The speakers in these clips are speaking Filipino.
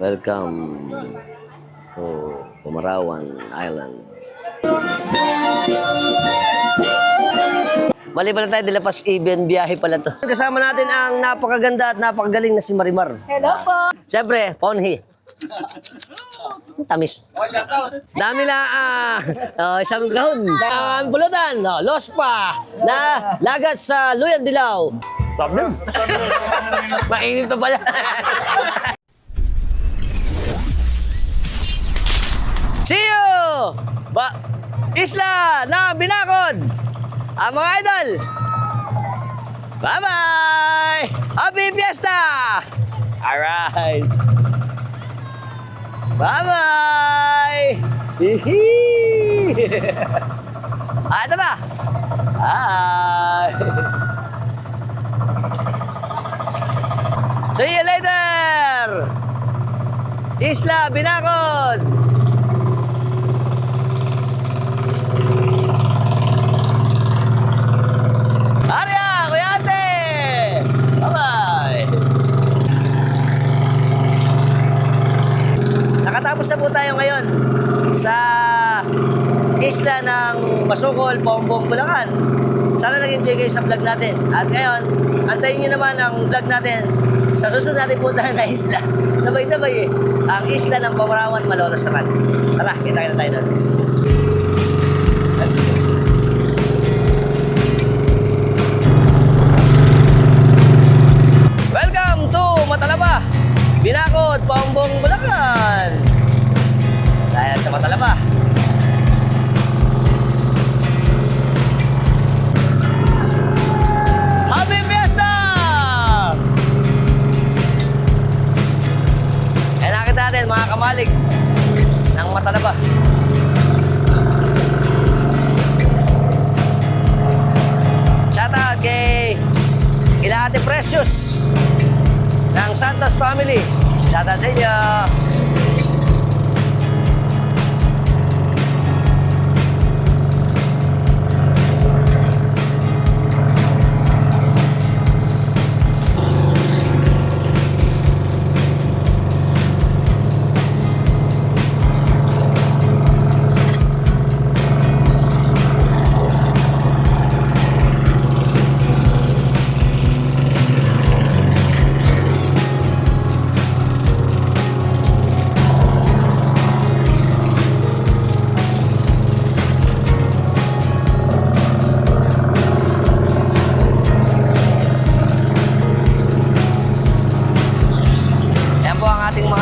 Welcome to Pumarawan Island. Mali pala tayo, dilapas even biyahe pala to. Kasama natin ang napakaganda at napakagaling na si Marimar. Hello po. Siyempre, Ponhi. Tamis. Dami na, isang kahon. Bulutan, lospa, na lagat sa Luyan Dilaw. Problem. Mainit to pala. See you! Isla na Binakod! Ang mga idol! Bye-bye! Happy Fiesta! Alright! Bye-bye! Hihi! Ito ba? Bye! See you later! Isla Binakod! Nakatapos na po tayo ngayon sa isla ng Masukol, Pombong, Bulacan. Sana nag-enjoy kayo sa vlog natin. At ngayon, antayin nyo naman ang vlog natin sa susunod natin po tayo na isla. Sabay-sabay ang isla ng Pumarawan, Malolos naman. Tara, kita tayo doon. Welcome to Matalaba, Binakod, Pombong, Bulacan. Dahil sa Matalaba. Happy Fiesta! Eh, nakita natin mga kamalig ng Matalaba. Shout out kay Ate Precious ng Santos Family. Shout out sa inyo.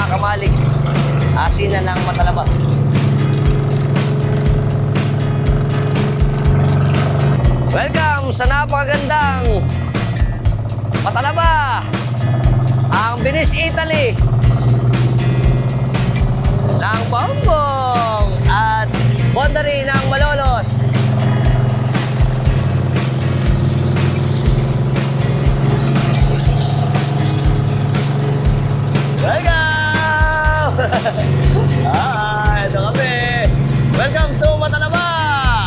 Kamalig, asinan ng Matalaba. Welcome sa napakagandang Matalaba, ang Venice, Italy ng Pombong at boundary ng Malolos. Welcome! Ito kami. Welcome to Matalaba.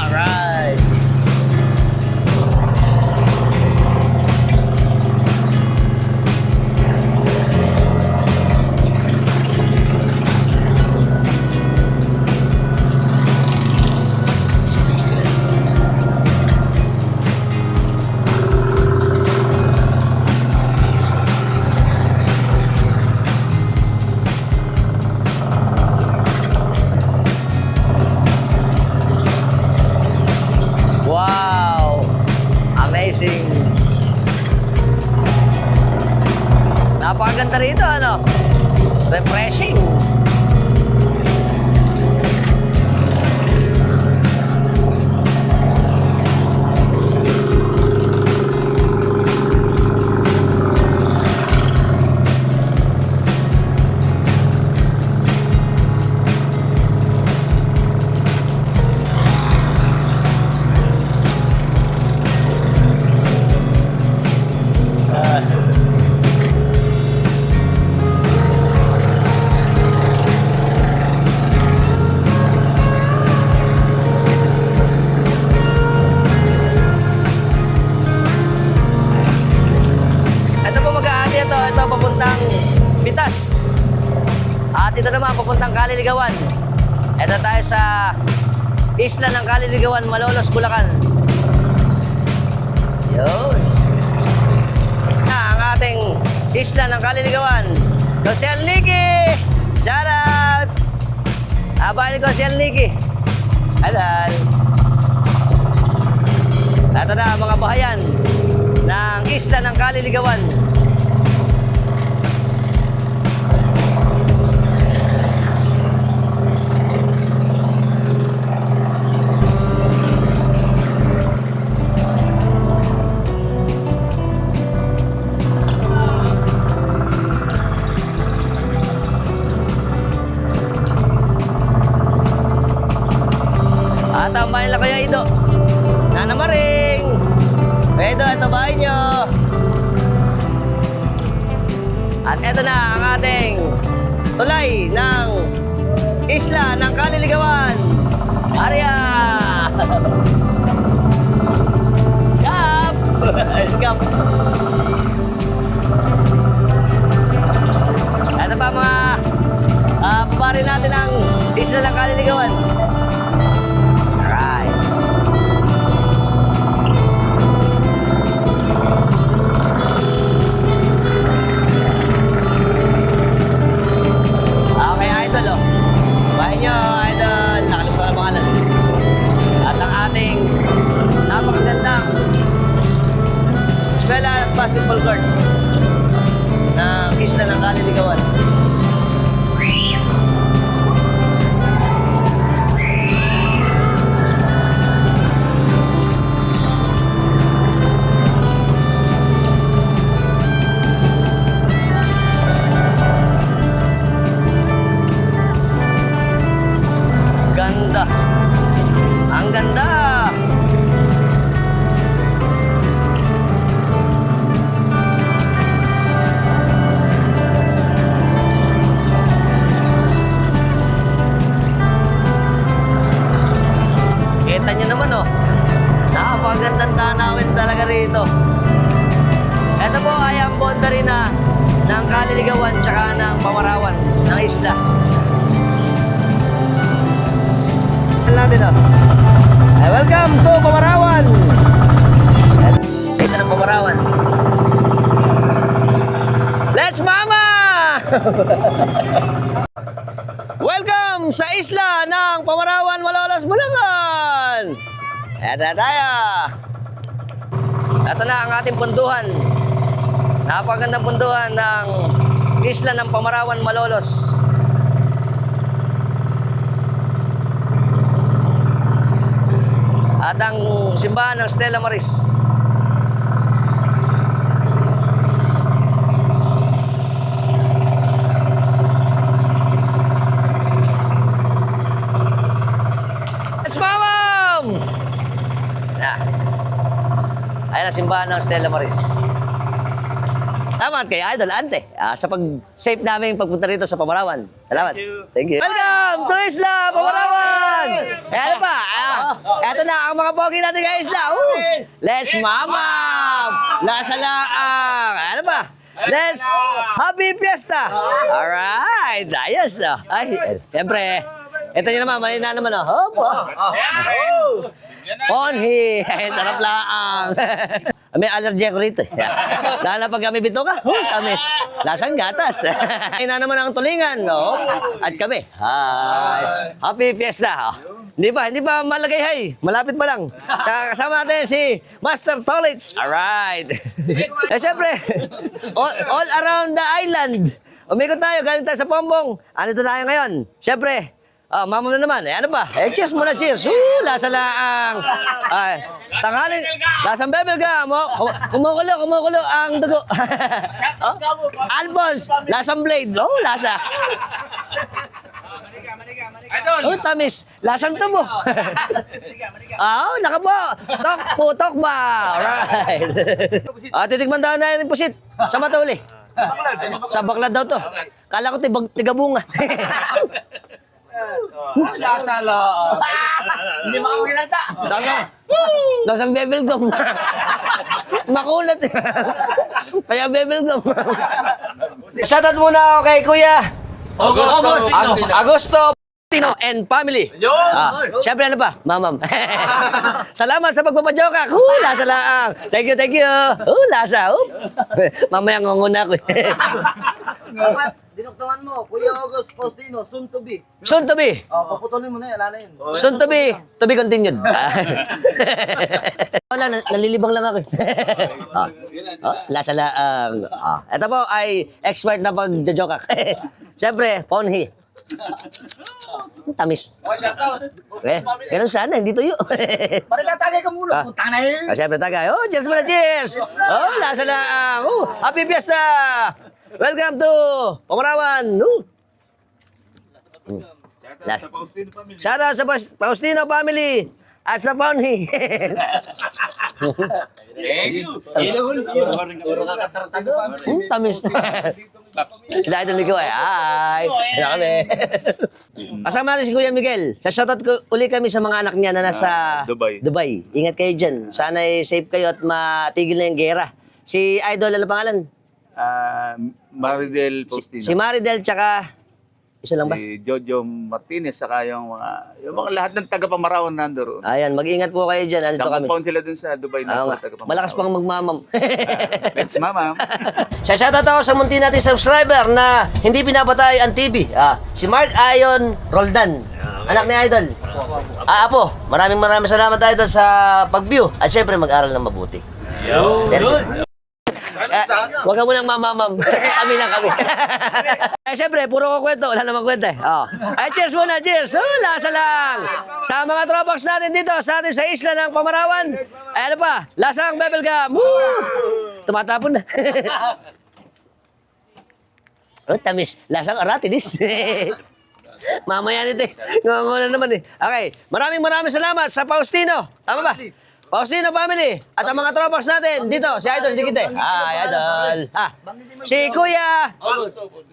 Right. Amazing. Napakaganda rito, ano? Refreshing. At ito naman, pupuntang Kaliligawan. Ito tayo sa isla ng Kaliligawan, Malolos, Bulacan. Yun. Ang ating isla ng Kaliligawan. Konsel Nicky! Shout out! Abay ni Konsel Nicky. Halal. Ito na mga bahayan ng isla ng Kaliligawan. Tambahin lang kayo, Ido. Nana Maring. Ido, ito bahay nyo. At ito na ang ating tulay ng isla ng Kaliligawan. Arya! Kap! Skap! Ito pa mga pabari natin ang isla ng Kaliligawan. Basketball court ng isla ng Kaliligawan. Ganda. Ang ganda. Kita nyo naman, oh. Napakagandang tanawin talaga rito. Ito po ay ang boundary na ng Kaliligawan tsaka ng Pamarawan ng isla. Natin, oh. Welcome to Pamarawan. Isla ng Pamarawan. Let's mama! Welcome sa isla ng Pamarawan, Malolos, Bulacan! Eto na tayo! Ito na ang ating punduhan. Napakagandang punduhan ng isla ng Pamarawan, Malolos. At ang simbahan ng Stella Maris. Ayan ang simbahan ng Stella Maris. Salamat kay Idol Ante sa pag-safe namin pagpunta rito sa Pamarawan. Salamat. Thank you. Welcome to Isla Pamarawan! Ayan pa. Eto na ang mga pogi natin kay Isla. Let's mama! Lasa laang. Ayan pa. Let's happy fiesta! Alright. Ayos. Ay, siyempre. Ito nyo naman. Mali na naman. Hopo. Ponhi! Sarap lang! May allergy ako rito. Lalo na pag kami bito ka, samis. Lasang gatas. Ina naman ang tulingan, no? At kami, hi! Happy Fiesta! Hindi pa malagay hay. Malapit pa lang. Tsaka kasama natin si Master Tolits. Alright! Siyempre, all around the island. Umikot tayo, galing tayo sa Pombong. Andito tayo ngayon. Siyempre, mama na naman. Ano ba? Cheers muna, cheers. Lasa laang. Tanghalin. Lasang bebel ka. Kumukulo ang dugo. Alphonse. Lasang blade. Lasa. Tamis. Lasang tubo. Nakabo. Putok ba? Alright. Titikman daw na yung pusit. Sa Matuli. Sa Baklad daw to. Kala ko tigabunga. Lasa lang. Hindi makakilata. Lasang bebel gum. Makunat. Kaya bebel gum. Shoutout muna ako kay Kuya Agosto Tino and family. Siyempre ano pa? Mamam. Salamat sa pagpapadyoka. Lasa lang. Thank you, thank you. Lasa. Mamaya ngunguna ko. Dapat, dinuktungan mo, Kuya August Faustino, soon to be. Soon to be. Paputulin mo na yan, wala na yun. Soon to be continued. Wala, nalilibang lang ako. Lasa lang. Ito po ay expert na pagjajoka. Siyempre, Ponhi. Tamis. Ganun sana, hindi tuyo. Pare tatagay ka muna, putang na yun. Siyempre, tagay. Cheers muna, cheers. Lasa lang. Happy Fiesta. Welcome to Pamarawan. Last. Shout out sa Faustino family at sa Ponhi. Tamis. Dahil doon ko ay. Ano kami? Kasama natin si Kuya Miguel. Sa shoutout ko uli kami sa mga anak niya na nasa Dubai. Ingat kayo dyan. Sana safe kayo at matigil na yung gera. Si Idol, ano pangalan? Maridel Faustino. Si Maridel, tsaka isa lang ba? Si Jojo Martinez, saka yung mga lahat ng taga-Pamarawan nandoon. Ayan, mag-ingat po kayo dyan. Andito Sa kami. compound sila dun sa Dubai na taga-Pamarawan. Malakas pang magmamam. Let's mama. Shoutout ako sa munti natin subscriber na hindi pinapatay ang TV. Si Mark Ayon Roldan. Anak ni Idol. Apo, maraming salamat Idol sa pag-view. At syempre mag-aral ng mabuti. Huwag ka munang mamamam. Kami lang kami. Siyempre, puro ko kwento. Wala namang kwento eh. Cheers muna, cheers. Lasa lang. Sa mga tropax natin dito, sa atin sa isla ng Pamarawan. Ano pa? Lasang bebel gum. Tumatapon na. Tamis. Lasang aratilis. Mamaya nito eh. Nganguna naman eh. Okay. Maraming salamat sa Faustino. Tama ba? Faustino family at ang mga tropax natin dito, si Idol, hindi kita. Idol. Si Kuya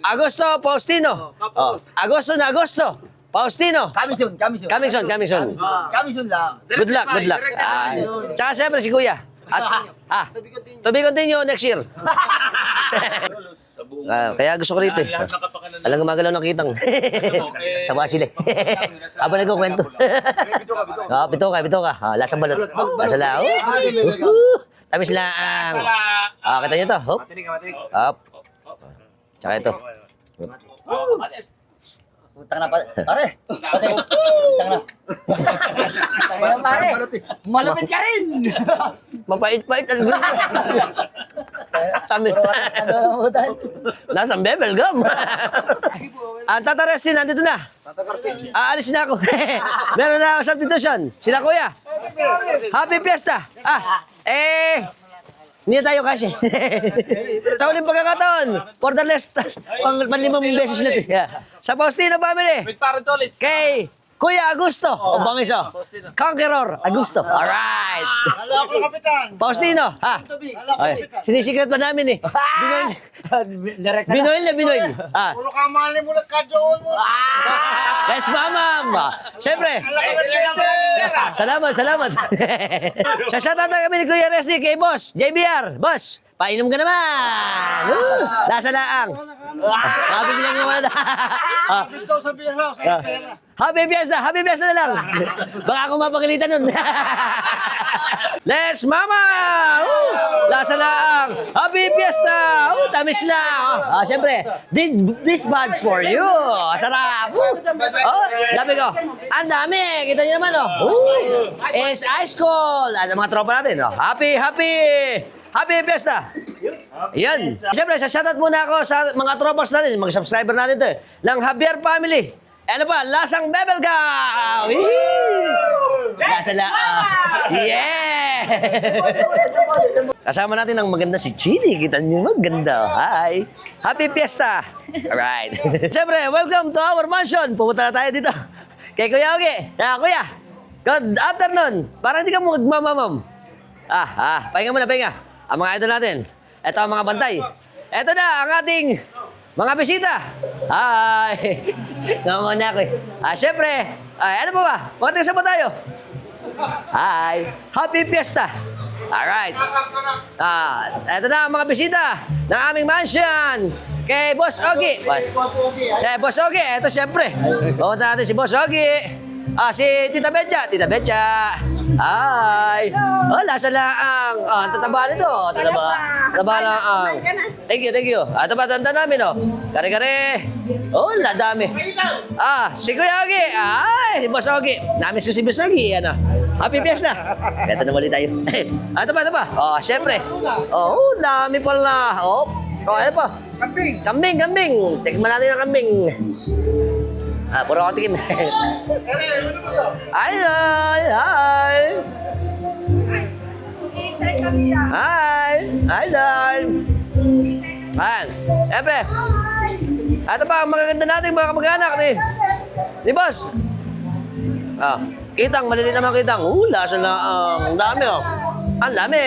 Agosto Faustino. Agosto. Faustino. Coming soon. Coming soon. Coming soon lang. Good luck. Tsaka siyempre si Kuya. At to be continue next year. Kaya gusto ko rito eh. Alang gumagalaw ng kitang. Sawa sila eh. Habang nagkukwento. Pito ka. Lasang balot. Lasa lang. Tamis lang. Kita nyo to. Hop. Tsaka ito. Putang na pare. Putang na. Pare. Malupit ka rin. Mapait-pait. Tamis. Lasang bebel gum. Ang Tata Resty, nandito na. Aalis na ako. Meron na ako substitution. Sila Kuya. Happy Fiesta. Hindi tayo kasi. Sa uling pagkakataon. For the last, panlimang beses na ito. Sa Faustino family. Kay Kuya Augusto. O bangiso. Conqueror Augusto. Alright. Hello, Kapitan. Faustino. Sinisikret pa namin eh. Binoy. Ulo ka mali mo nagkadoon mo. Yes, mamam. Siyempre. Salamat. Sa shoutout na kami ni Kuya Resty kay Boss, JBR. Boss, painom ka naman. Lasa laang. Happy lang naman. Ito sa beer house, sa pera. Happy Fiesta na lang. Baka ako mapagalitan nun. Let's mama! Lasa lang. Happy Fiesta! Tamis lang. Siyempre, this bad's for you. Sarap. Labi ko. Ang dami. Kita niyo naman, It's ice cold. At mga tropa natin, Happy Fiesta! Yan. Siyempre, shoutout muna ako sa mga tropas natin, mga subscriber natin ito, ng Javier family. Ano pa? Lasang bebel gum! Lasa lang. Yeah! Kasama natin ang maganda si Chidi. Kita niyo maganda. Hi! Happy Fiesta! Alright. Siyempre, welcome to our mansion. Pumunta na tayo dito. Kay Kuya Ogie. Kuya, good afternoon. Parang hindi ka magmamamam. Pahinga muna. Ang mga idol natin. Ito ang mga bantay. Ito na ang ating mga bisita. Hi! Nganguna ako eh. Siyempre, ano pa ba? Magkatisa pa tayo. Hi! Happy Fiesta! Alright. Ito na ang mga bisita ng aming mansion. Kay Boss Ogie. Kay Boss Ogie, ito siyempre. Pupunta natin si Boss Ogie. Si Tita Betcha. Tita Betcha. Ay. Oh, lasa lang. Ang tataba nito. Tataba lang. Thank you. Tanda namin, oh. Kare-kare. Oh, dami. Si Kuya Ogie. Ay, si Boss Ogie. Namiss ko si Boss Ogie. Ano? Happy Fiesta. Kaya na muli tayo. Ito ba? Oh, siyempre. Oh, dami pala. Oh, ano pa? Kambing. Tikman natin ang kambing. Puro ako tikim. Hi. Ayan. Siyempre. Ito pa ang magaganda natin mga kamag-anak ni Boss. Kitang, maliliit naman kitang. Lasa na ang dami, oh. Ang dami.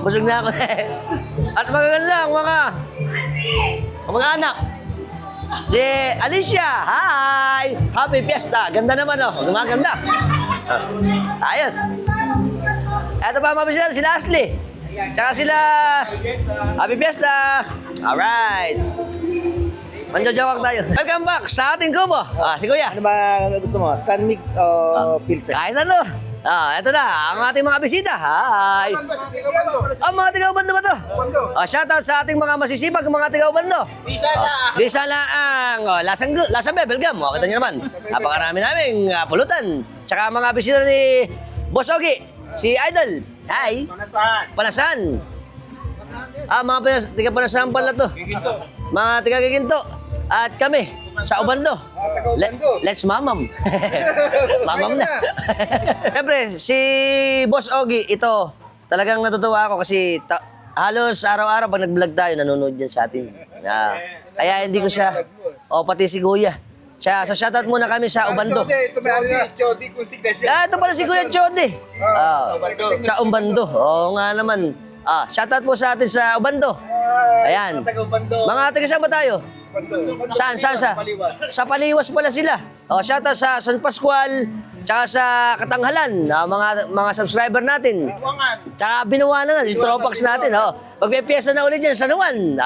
Busog na ako eh. At magaganda ang mga anak. Si Alicia, hi! Happy Fiesta! Ganda naman, oh. Gumaganda. Ayos. Ito pa mabisita, sila Ashley. Tsaka sila Happy Fiesta! Alright. Manjojawak tayo. Welcome back sa ating kubo. Si Kuya. Ano ba gusto mo? San Mig Pilsen? Kahit ano. Ito na, ang ating mga bisita. Hi! Ang mga tigaw-bando ba to? Shoutout sa ating mga masisipag, mga tigaw-bando. Bisa lang. Lasang bebelgam. Kita nyo naman. Napakarami naming pulutan. Tsaka mga bisita ni Boss Ogie, si Idol. Hi! Panasan. Mga tiga-panasan pala to. Mga tiga-giginto. At kami, sa Ubando. Let's mamam. Mamam na. Siyempre, si Boss Ogie, ito, talagang natutuwa ako kasi halos araw-araw pag nag-vlog tayo, nanonood yan sa atin. Kaya hindi ko siya, pati si Kuya. Sa shoutout muna kami sa Ubando. Ito may Jody kung signasyon. Ito pala si Kuya Jody. Sa Ubando. Oo nga naman. Shoutout po sa atin sa Ubando. Ayan. Mga taga saan ba tayo? Saan? Sa Paliwas pala sila. Shoutout sa San Pascual, tsaka sa Katanghalan, mga subscriber natin. Tsaka Binuwanan na, yung Tropax natin. Pag may piyesta na ulit dyan, San Juan,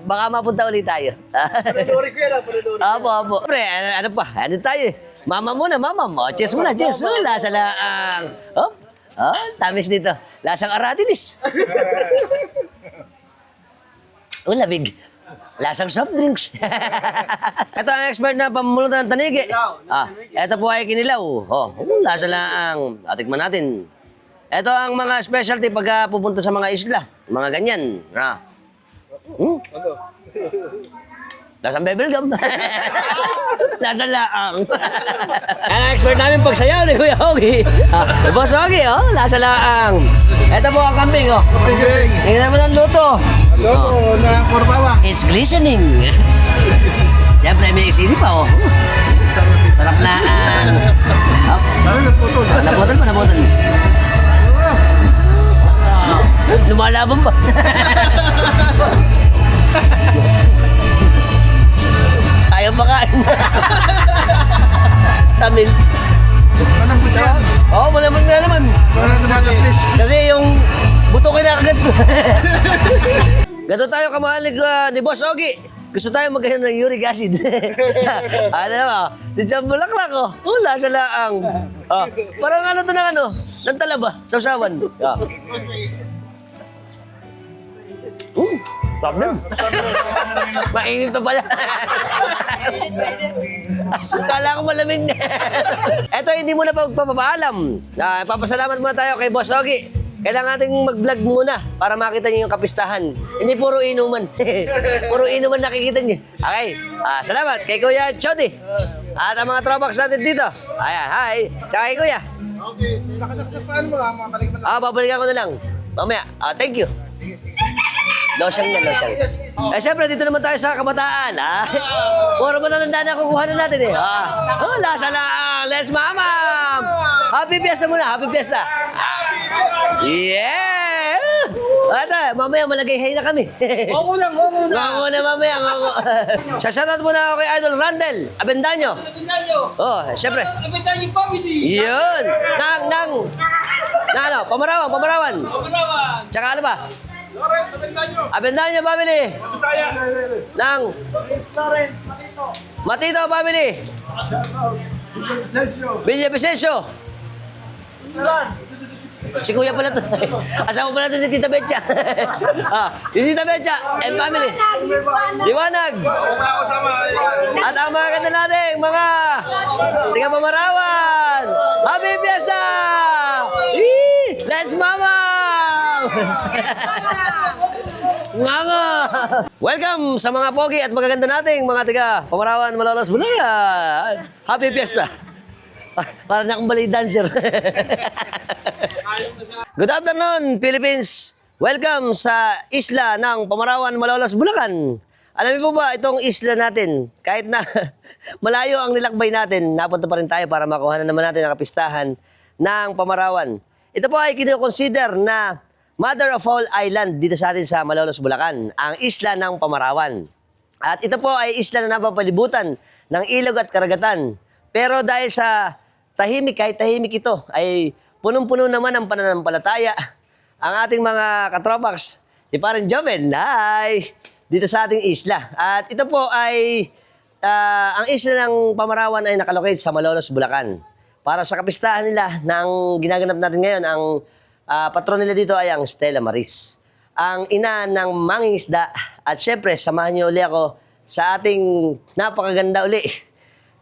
baka mapunta ulit tayo. Panonori ko yan, panonori. Apo. Pre, ano pa? Ano tayo? Mama muna. Cheers muna, cheers. Lasa lang. Tamis dito. Lasang aratilis. Labig. Lasang soft drinks. Ito ang expert na pamumunutan ng tanigi. Ito po ay kinilaw. Lasa lang. Tikman natin. Ito ang mga specialty pagka pupunta sa mga isla. Mga ganyan. Lasang bebelgum. Lasa lang. Yan ang expert namin pagsayaw ni Kuya Ogie. Boss Ogie, lasa lang. Ito po ang kambing, Tingnan mo ng luto. na Corbawa. It's glistening. Siyempre, may isili pa, Sarap lang. Naputol pa. Lumalaban ba? Ayaw makain. Tamis. Anong gusto yan? Malaman nga naman. Kasi yung buto kinakagat ko. Gato tayo kamahalig ni Boss Ogie. Gusto tayo magkaroon ng uric acid. Si Jam Bulaklak, lasa lang. Parang ng talaba, sausawan. Problem. Mainit pa pala. Kala ko malamig na. Eto, hindi mo na pagpapaalam. Papasalamat muna tayo kay Boss Ogie. Kailangan nating mag-vlog muna para makita niyo yung kapistahan. Hindi puro inuman. Puro inuman nakikita niyo. Okay. Salamat kay Kuya Jody. At ang mga tropax natin dito. Ayan, hi. Tsaka kay Kuya. Okay. Nakasaksapahan mo mabalik mo lang. Babalikan ko na lang. Mamaya. Thank you. Losyang. Siyempre, dito naman tayo sa kabataan. Puro matatanda na kukuha na natin lasa lang. Let's mamam. Happy Fiesta muna. Happy Fiesta. Yeah! Mamaya malagay na kami. Mo muna. Mamaya. Shoutout muna ako kay Idol Randel Abendaño. Siyempre. Abendaño family. Yun. Pamarawan. Tsaka ano ba? Lawrence, Avendaño. Avendaño family. Bisaya. Ng Matito family. Sergio. Villa Vicencio. Si Kuya pala to. Asawa pala to ni Tita Betcha. Si Tita Betcha and family. Liwanag. At ang mga ganda natin, mga tiga Pamarawan. Happy Fiesta! Let's mama! Mama! Welcome sa mga pogi at magaganda nating mga tiga Pamarawan, Malolos, Bulacan. Happy Fiesta! Para na akong balay dancer. Good afternoon, Philippines. Welcome sa isla ng Pamarawan, Malolos, Bulacan. Alam niyo po ba itong isla natin, kahit na malayo ang nilakbay natin, napunta pa rin tayo para makuha na naman natin ang kapistahan ng Pamarawan. Ito po ay kinoconsider na Mother of all island dito sa atin sa Malolos, Bulacan, ang isla ng Pamarawan. At ito po ay isla na napapalibutan ng ilog at karagatan. Pero dahil sa tahimik, kahit tahimik ito, ay punong-puno naman ang pananampalataya ang ating mga katropax. Di parang Joven, hi! Dito sa ating isla. At ito po ay, ang isla ng Pamarawan ay nakalocate sa Malolos, Bulacan. Para sa kapistahan nila ng ginaganap natin ngayon, ang patron nila dito ay ang Stella Maris. Ang ina ng mangingisda. At syempre, samahan niyo uli ako sa ating napakaganda uli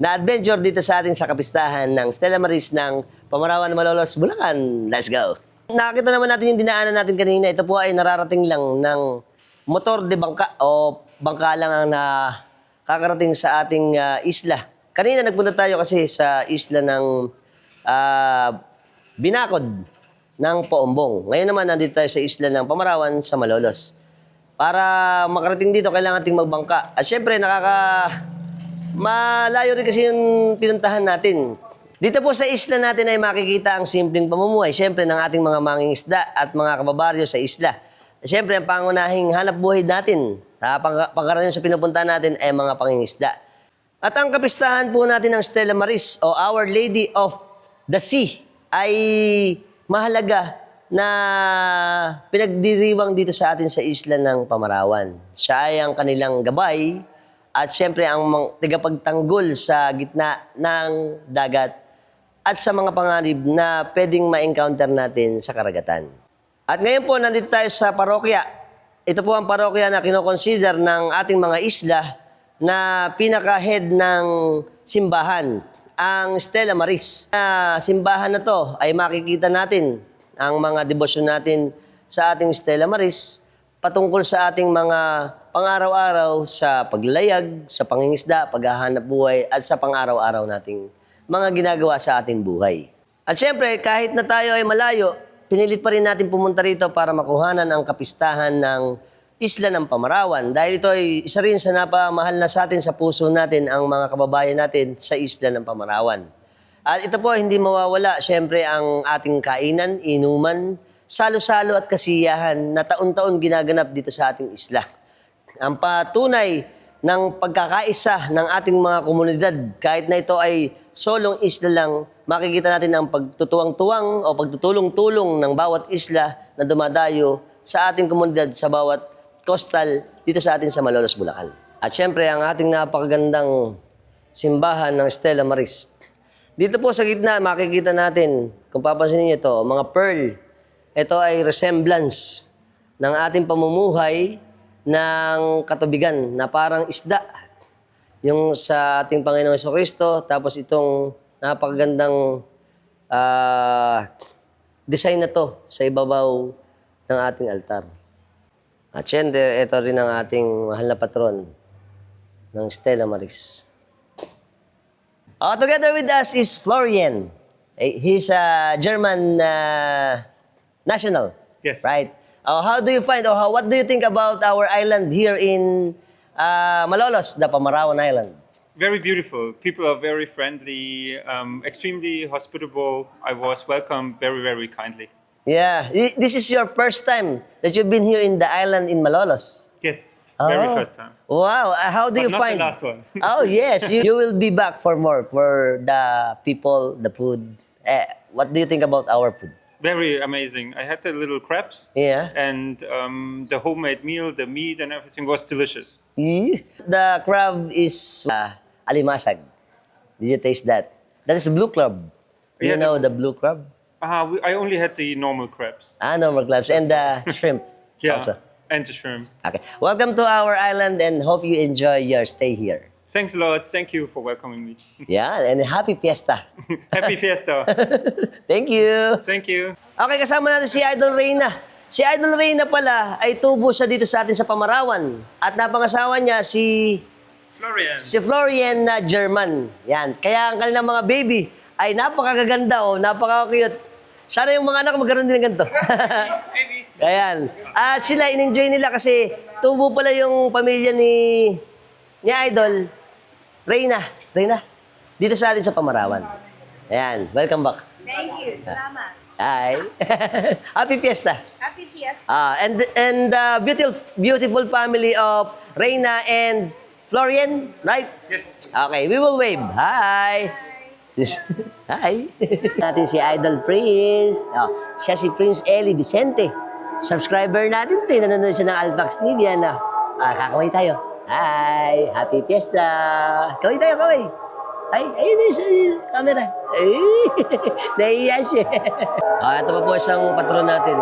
na adventure dito sa ating sa kapistahan ng Stella Maris ng Pamarawan, Malolos, Bulacan. Let's go! Nakita naman natin yung dinaanan natin kanina. Ito po ay nararating lang ng motor de bangka o bangka lang ang nakakarating sa ating isla. Kanina nagpunta tayo kasi sa isla ng Binakod ng Pombong. Ngayon naman nandito tayo sa isla ng Pamarawan sa Malolos. Para makarating dito, kailangan nating magbangka. At syempre, malayo rin kasi yung pinuntahan natin. Dito po sa isla natin ay makikita ang simpleng pamumuhay, syempre, ng ating mga mangingisda at mga kababaryo sa isla. Syempre, ang pangunahing hanap buhay natin, pangkaraniwan sa pinupuntahan natin ay mga pangingisda. At ang kapistahan po natin ng Stella Maris o Our Lady of the Sea ay mahalaga na pinagdiriwang dito sa atin sa isla ng Pamarawan. Siya ay ang kanilang gabay at syempre ang tigapagtanggol sa gitna ng dagat at sa mga panganib na pwedeng ma-encounter natin sa karagatan. At ngayon po, nandito tayo sa parokya. Ito po ang parokya na kinoconsider ng ating mga isla na pinaka-head ng simbahan, ang Stella Maris. Simbahan na to ay makikita natin ang mga debosyon natin sa ating Stella Maris patungkol sa ating mga pang-araw-araw sa paglalayag, sa pangingisda, paghahanap buhay at sa pang-araw-araw nating mga ginagawa sa ating buhay. At syempre, kahit na tayo ay malayo, pinilit pa rin natin pumunta rito para makuhanan ang kapistahan ng isla ng Pamarawan. Dahil ito ay isa rin sa napamahal na sa atin, sa puso natin, ang mga kababayan natin sa isla ng Pamarawan. At ito po, hindi mawawala, syempre, ang ating kainan, inuman, salo-salo at kasiyahan na taon-taon ginaganap dito sa ating isla. Ang patunay ng pagkakaisa ng ating mga komunidad, kahit na ito ay solong isla lang, makikita natin ang pagtutuwang-tuwang o pagtutulong-tulong ng bawat isla na dumadayo sa ating komunidad sa bawat coastal dito sa atin sa Malolos, Bulacan. At syempre, ang ating napakagandang simbahan ng Stella Maris. Dito po sa gitna, makikita natin, kung papansin niyo ito, mga pearl. Ito ay resemblance ng ating pamumuhay ng katubigan na parang isda. Yung sa ating Panginoong Jesucristo, tapos itong napakagandang design na to sa ibabaw ng ating altar. At syempre, ito rin ang ating mahal na patron ng Stella Maris. Together with us is Florian. He's a German national. Yes. Right? How do you find, what do you think about our island here in Malolos, the Pamarawan Island? Very beautiful. People are very friendly, extremely hospitable. I was welcomed very, very kindly. Yeah. This is your first time that you've been here in the island in Malolos. Yes, very first time. Wow. How do But you not find? the last one. Oh, yes. You will be back for more, for the people, the food. What do you think about our food? Very amazing. I had the little crabs. Yeah. And the homemade meal, the meat and everything was delicious. The crab is alimasag. Did you taste that? That is blue crab. You Yeah, know the blue crab? I only had the normal crabs. Normal crabs. And the shrimp Yeah. also. And the shrimp. Okay. Welcome to our island and hope you enjoy your stay here. Thanks a lot. Thank you for welcoming me. Yeah, and happy fiesta. Happy Fiesta. Thank you. Thank you. Okay, kasama natin si Idol Reyna. Si Idol Reyna pala ay tubo siya dito sa atin sa Pamarawan. At napangasawa niya si Florian na German. Yan. Kaya ang kanilang mga baby ay napakagaganda napaka-cute. Sana yung mga anak magkaroon din ng ganito. Ayan. At sila, in-enjoy nila kasi tubo pala yung pamilya ni Idol Reyna. Dito sa atin sa Pamarawan. Ayan. Welcome back. Thank you. Salamat. Hi. Happy Fiesta. Happy Fiesta. And the beautiful family of Reyna and Florian, right? Yes. Okay, we will wave. Hi. Hi. Natin si Idol Prince. Siya si Prince Eli Vicente. Subscriber natin. Nanonood siya ng Alpax TV. Kakaway tayo. Hi. Happy Fiesta. Kaway tayo, kaway. Ay, ayun na sa camera. Ay, nahiya siya. Ito pa po isang patron natin.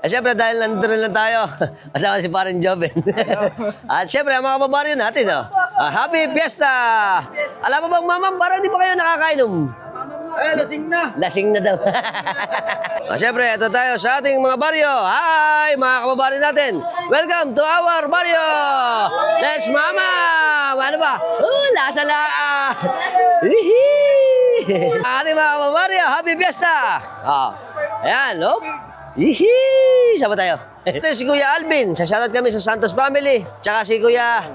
Siyempre, dahil nandito na lang tayo, kasama si Parin Joven. At siyempre, ang mga kababaryo natin, Happy Fiesta! Alam mo bang, mamam, parang di pa kayo nakakainom? lasing na. Lasing na daw. Siyempre, ito tayo sa ating mga baryo. Hi, mga kababaryo natin. Welcome to our baryo. Let's mama! Ano ba? Lasa la. Ating mga kababaryo, Happy Fiesta! Ayan, Ihi! Sama tayo. Ito si Kuya Alvin. Shoutout kami sa Santos family. Tsaka si Kuya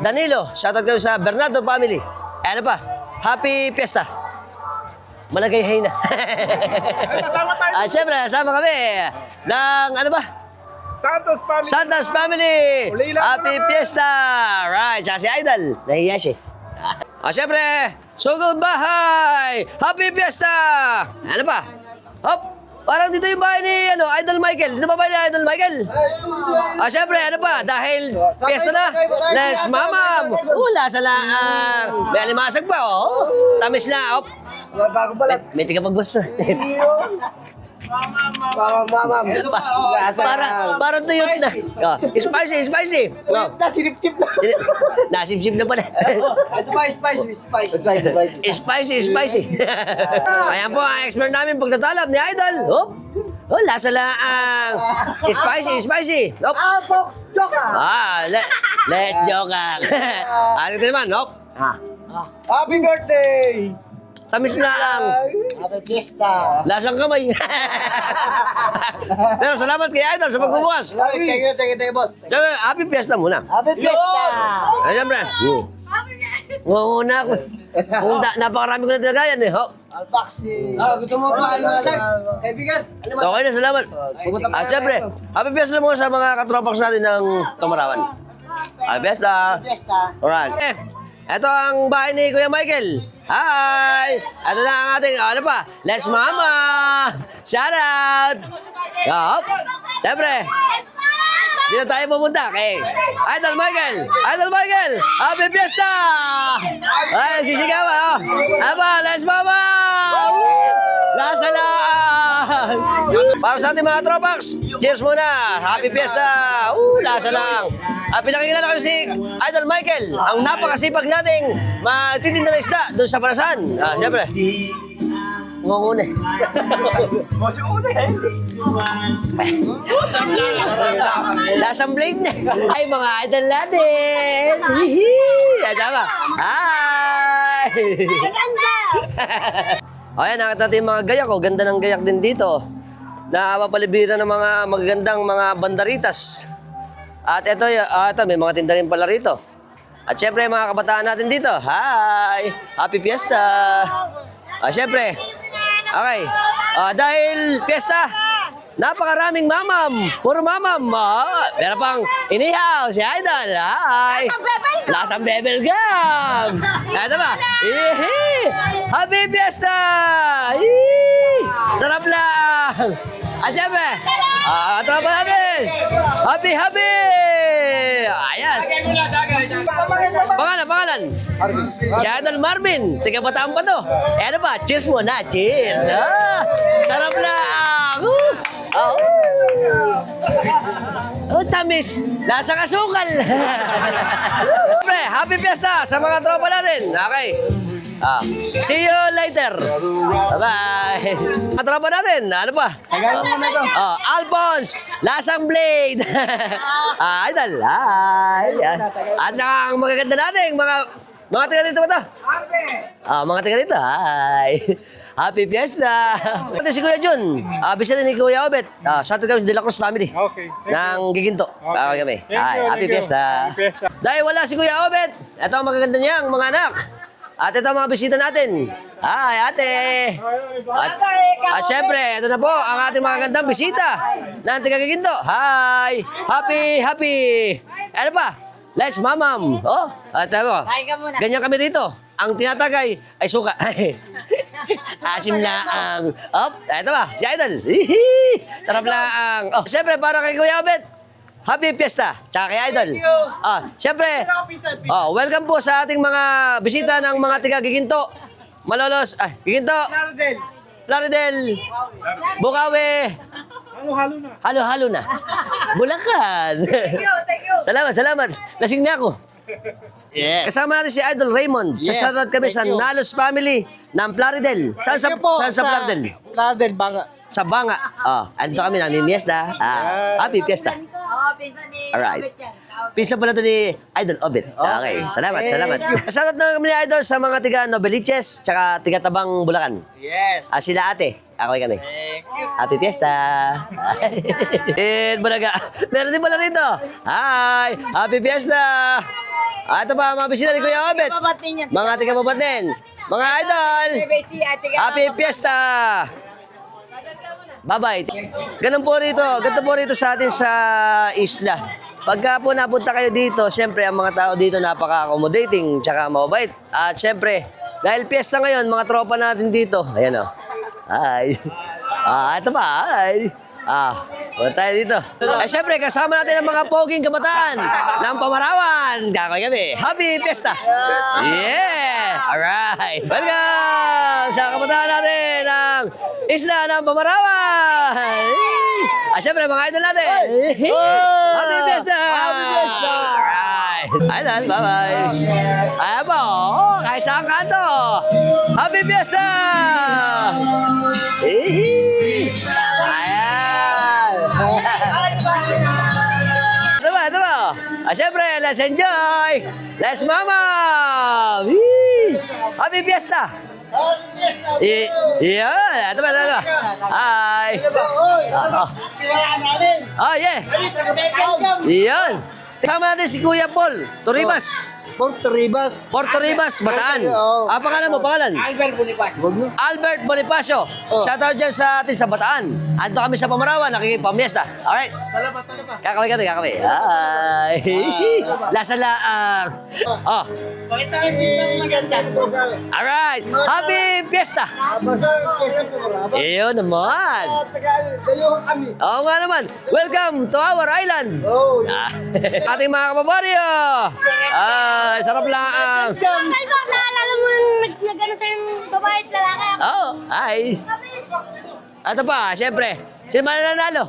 Danilo. Shoutout kami sa Bernardo family. Ano pa? Happy Fiesta. Malagay na. Kasama tayo. Siyempre, sama kami ng ano ba? Santos family. Happy Fiesta. Right. Tsaka si Idol. Nahiya siya. Siyempre, sugod bahay. Happy Fiesta. Ano pa? Hop. Parang dito yung bahay ni Idol Michael. Dito ba bahay ni Idol Michael? Siyempre, ano pa? Dahil piyesta na. Let's mamam. Lasa lang. May alimasag pa, Tamis na, Bago balat. May tigapagbusto. Mamam. Parang tuyot na. Spicy. Nasirip-sip na. Nasip-sip na pala. Ito pa, spicy. Spicy. Ayan po ang expert namin pagtatalab ni Idol. Lasa lang. Spicy. Fox Joka. Let's joke. Ano ito naman, Happy birthday. Tamis lang. Happy Fiesta. Lasang kamay. Pero salamat kay Idol sa pagbubukas. Thank you, boss. Siyempre, happy fiesta muna. Happy Fiesta. Siyempre. Nguna ako. Napakarami ko na tinagayan Alpaxi. Gusto mo pa alimasag? Kaibigan. Okay na, salamat. Siyempre, happy fiesta mo sa mga katropax natin ng Kamarawan. Happy fiesta. Fiesta. Alright. Ito ang bahay ni Kuya Michael. Hi! Ito na ang ating, Let's Mama! Shout out! Siyempre, dito tayo pupunta kay Idol Michael! Happy Fiesta! Ay, sisigaw, Let's Mama! Lasa lang! Para sa ating mga tropax, cheers muna! Happy Fiesta! Lasa lang! Pinakikilala ko si Idol Michael, ang napakasipag nating magtitinda ng isda doon sa Parasan. Siyempre. Ngunguna. Lasang blade niya. Ay, mga idol natin. Tama. Hi! Ganda! Ayan, nakita natin yung mga gayak. Ganda ng gayak din dito. Napapalibiran ng mga magagandang mga bandaritas. At ito, may mga tinda rin pala rito. At syempre, mga kabataan natin dito. Hi! Happy Fiesta! Syempre, okay. Dahil fiesta, Napakaraming mamam. Puro mamam. Meron pang inihaw si Idol. Ay. Lasang bebel gum. Ito ba? Ihi. Happy Fiesta! Ihi. Sarap lang. At syempre, tropa natin. Happy, happy! Ayos. Pangalan. Si Idol Marvin. Tiga Bataan pa to. Ano ba? Cheers muna. Cheers. Sarap lang. Tamis. Nasa kasukal. Siyempre, happy fiesta sa mga tropa natin. Okay. See you later. Bye-bye. Mga tropa natin, ano pa? Alphonse, Lasang Blade. Idol. At saka ang magaganda natin, mga taga dito ba ito? Mga taga dito. Hi. Happy Fiesta! Ito si Kuya Jun. Bisita ni Kuya Obet. Sa atin kami sa De La Cruz family. Okay. Ng Giginto. Okay. Kami. Thank you, Happy thank you. Fiesta. Happy Fiesta. Dahil wala si Kuya Obet, ito ang magaganda niyang mga anak. At ito ang mga bisita natin. Hi, ate. At syempre, ito na po ang ating mga gandang bisita ng Tiga Giginto. Hi. Happy. Ano pa? Let's mamam. At mo. Ganyan kami dito. Ang tinatagay ay suka. Asim na ang... Ito ba? Si Idol. Sarap lang. Siyempre, para kay Kuya Obet, happy fiesta. Tsaka kay Idol. Siyempre, welcome po sa ating mga bisita ng mga Tiga Giginto. Malolos. Giginto. Plaridel. Bukawi. Halo-halo na. Bulacan. Thank you. Salamat. Lasing na ako. Yeah. Kasama natin si Idol Raymond. Yes, Sasarat kami sa thank you. Nalos family ng Plaridel. Saan sa Plaridel? Plaridel, Banga. Sa Banga. Andito kami namin Fiesta. Happy Fiesta. Alright. Pisa pala ito ni Idol Obet. Okay. Salamat. Sasarat na kami ni Idol sa mga tiga Noveliches tsaka tiga Tabang Bulacan. Yes. Sila ate. Ako kami. Happy Fiesta. Bulaga. Meron din pala rito. Hi. Happy Fiesta. Ito pa, mga bisita ni Kuya Obet. Mga tiga Babatin. Mga idol. Happy Fiesta. Bye-bye. Ganun po rito. Ganito po rito sa atin sa isla. Pagka po napunta kayo dito, siyempre ang mga tao dito napaka-accommodating tsaka mababait. At siyempre, dahil piyesta ngayon, mga tropa natin dito. Ayan o. Hi. Ito pa. Hi. Punta tayo dito. Siyempre, kasama natin ang mga poging kabataan ng Pamarawan. Kakoy kami. Happy Fiesta! Yeah! Alright! Welcome sa kabataan natin ng Isla ng Pamarawan! Siyempre, mga idol natin. Happy Fiesta! Happy Fiesta! Alright! Idol, bye-bye! Ayan po, kahit saan kanto. Happy Fiesta! Ayan! Ito ba? Siyempre, let's enjoy! Let's mama! Happy Fiesta! Yeah! Ito ba? Hi! Yeah! Yan! Kasama natin si Kuya Paul Toribas. Porto Ribas. Bataan. Pangalan mo, Albert Bonifacio. Shoutout dyan sa atin sa Bataan. Ando kami sa Pamarawan, nakikipamiesta. Alright. Kakaway kami. Hi. Lasa laang. Alright. Happy Fiesta. Iyo naman. Oo nga naman. Welcome to our island. Ating mga kababaryo. Sarap lang. Naalala mo nung nag-ano sa'yo babae at lalaki? Hi. Ito pa, siyempre. Sino man nanalo?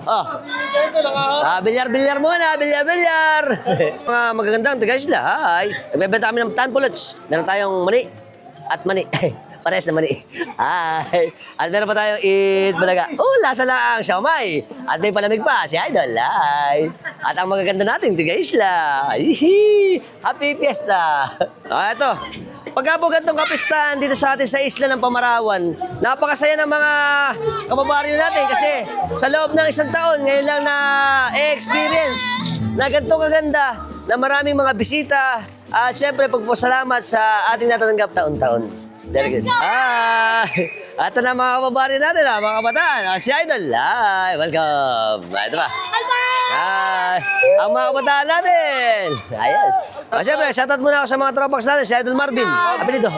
Bilyar muna, bilyar. Mga magagandang taga sila. Hi. Nagbebenta kami ng tan pulots. Meron tayong mani at mani. Pares na mani. Hi. At meron pa tayong balaga. Lasa lang ang siomay. At may palamig pa si Idol. Hi. At ang magaganda nating tiga isla. Happy Fiesta. Ito. Pagkabog itong kapistahan dito sa atin sa isla ng Pamarawan, napakasaya ng mga kababaryo natin kasi sa loob ng isang taon, ngayon lang na-experience na ganito kaganda na maraming mga bisita at syempre pagpasalamat sa ating natatanggap taon-taon. Very good. Ito na mga kababari natin, mga kabataan. Si Idol. Welcome. Ito ba? Ang mga kabataan natin. Ayos. Siyempre, shoutout muna ako sa mga tropax natin. Si Idol Marvin. Apelido.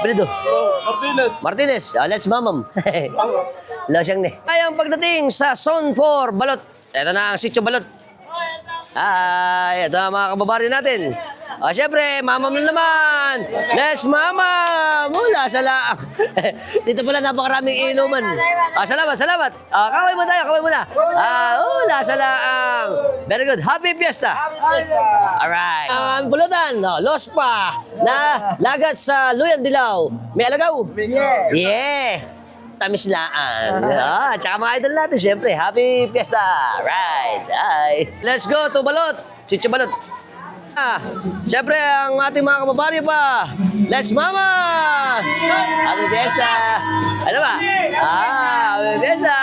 Martinez. Let's mamam. Losyang ni. Kayang pagdating sa Zone 4, Balot. Ito na ang Sitio Balot. Ito ang mga kababari natin. Siyempre, mamam na naman. Let's mamam. Mula sa laang. Dito pala napakaraming inuman. Salamat. Kaway mo tayo, kaway mo na. Mula sa laang. Very good. Happy Fiesta. Alright. Ang pulutan, Los Pa, na lagat sa Luyan Dilaw. May alagaw? Yeah. Tamis laan. Tsaka mga idol natin, siyempre. Happy Fiesta. Right. Let's go to Balot. Sitio Balot. Siyempre, ang ating mga kababaryo pa. Let's mama! Happy Fiesta. Ano ba? Happy Fiesta.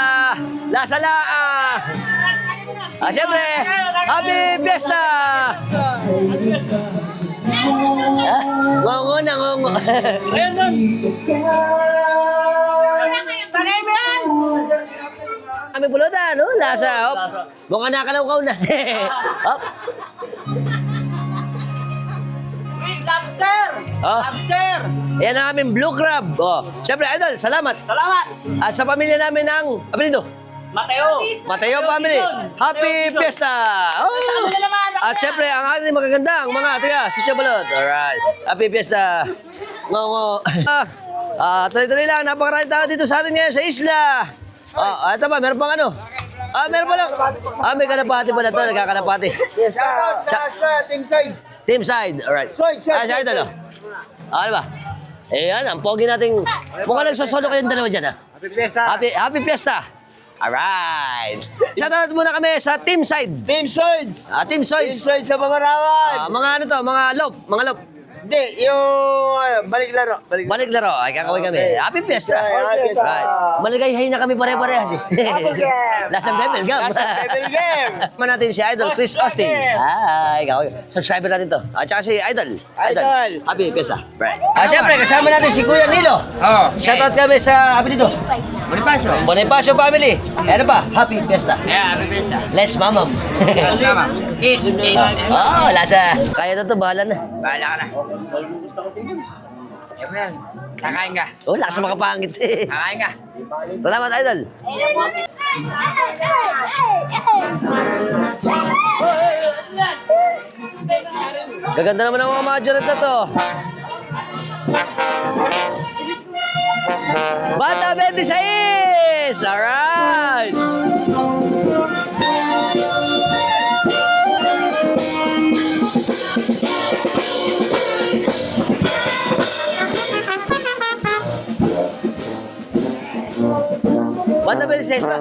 Lasa laan. Siyempre, Happy Fiesta. Ngongo na ngongo. Kami pulutan, lasa. Mukhang nakalaw-kaw na. Hop. Lobster! Yan ang aming blue crab. Siyempre, Idol, salamat. At sa pamilya namin ng apelido. Mateo family. Happy Fiesta. At siyempre, ang ating magagandang mga tiga, si Chabalot. Alright. Happy Fiesta. Ngongo. Tuloy-tuloy lang. Napakarami tao dito sa atin ngayon sa isla. Ito ba? Meron pang ano? Meron pa lang. May kalapati pa na ito. Nagkakalapati. Sa team side. Team side. Alright. Sa Idol. Ano ba? Ayan, ang pogi nating... Mukhang nagsosolo kayong dalawa dyan, Happy Fiesta. Happy Fiesta. Alright. Shoutout muna kami sa Team Side. Team Sides. Team Soys. Team Sides sa Pamarawan. Mga ano to, mga lop. Hindi, yung balik laro. Balik laro. Ay, kakaway kami. Happy Fiesta. Happy Fiesta. Right. Maligay na kami pare-parehas. Bubble Gam. Lasang Bebel Gam. Lasang Bebel Gam. Kasama natin si Idol Chris Austin. Ay, kakaway. Subscriber natin to. At saka si Idol. Happy Fiesta. Right. Siyempre, kasama natin si Kuya Nilo. Shoutout kami sa apelido. Bonifacio family. Ano ba? Happy Fiesta. Happy Fiesta. Let's mamam. Eat. Lasa. Kaya to, bahala na. Bahala ka na. Amen. Kakain ka. Lasa makapangit eh. Kakain ka. Salamat, Idol. Gaganda naman ang mga majoret na to. Bata 26! Alright! Bata 26 pa?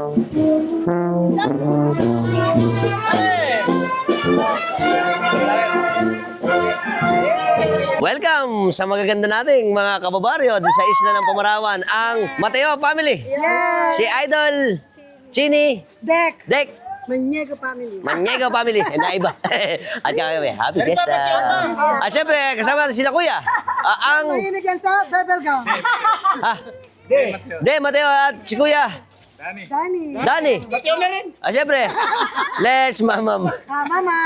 Welcome sa magaganda nating mga kababaryo din sa isla ng Pamarawan, ang Mateo family. Si Idol, Chini, Dek, Maniego family. Na iba. At kami, happy Fiesta. At syempre, kasama natin sila kuya. Ang... Mahinig yan sa Bebel Gum. Mateo at si kuya. Dani. Mateo na rin. Syempre, let's mamam. Mama.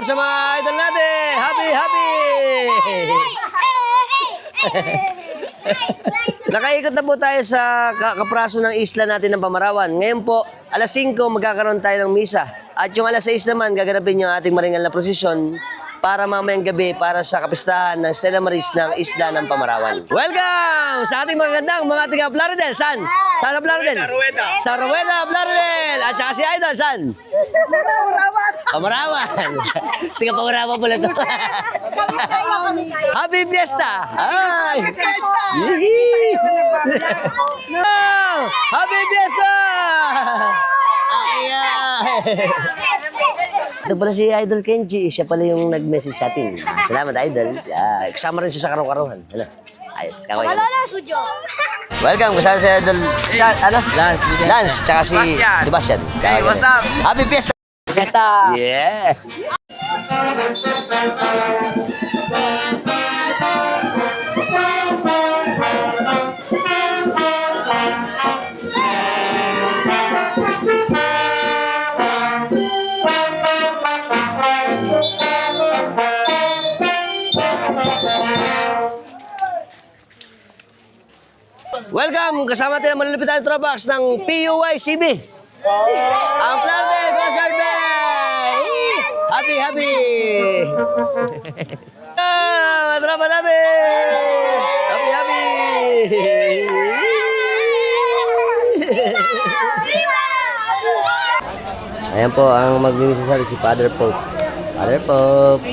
Sa mga idol natin, happy! Nakaikot na po tayo sa kapraso ng isla natin ng Pamarawan. Ngayon po, alas 5 magkakaroon tayo ng misa. At yung alas 6 naman, gaganapin yung ating maringal na prosesyon para mamayang gabi para sa kapistahan ng Stella Maris ng isla ng Pamarawan. Welcome sa ating magandang mga tiga Plaridel. Saan? Saan ang Plaridel? Sa Rueda, Plaridel. At saka si Idol, saan? Pamarawan. Tiga Pamarawan pala ito. Happy Fiesta! Ay! Happy Fiesta! Ito pala si Idol Kenji. Siya pala yung nag-message sa atin. Salamat, Idol. Kasama rin siya sa karaw-karuhan. Ayos. Kaway. Welcome. Kasama si Idol. Lance. Tsaka si Sebastian. Hey, what's up? Happy Fiesta! Yeah! Welcome! Kasama natin ang malulupit tayong tropax ng PUYCB. Ang Plante, Gosarbe! Happy, happy! Mga tropa natin! Happy, happy! Ayan po ang magmimisasali si Father Pope. Father Pope!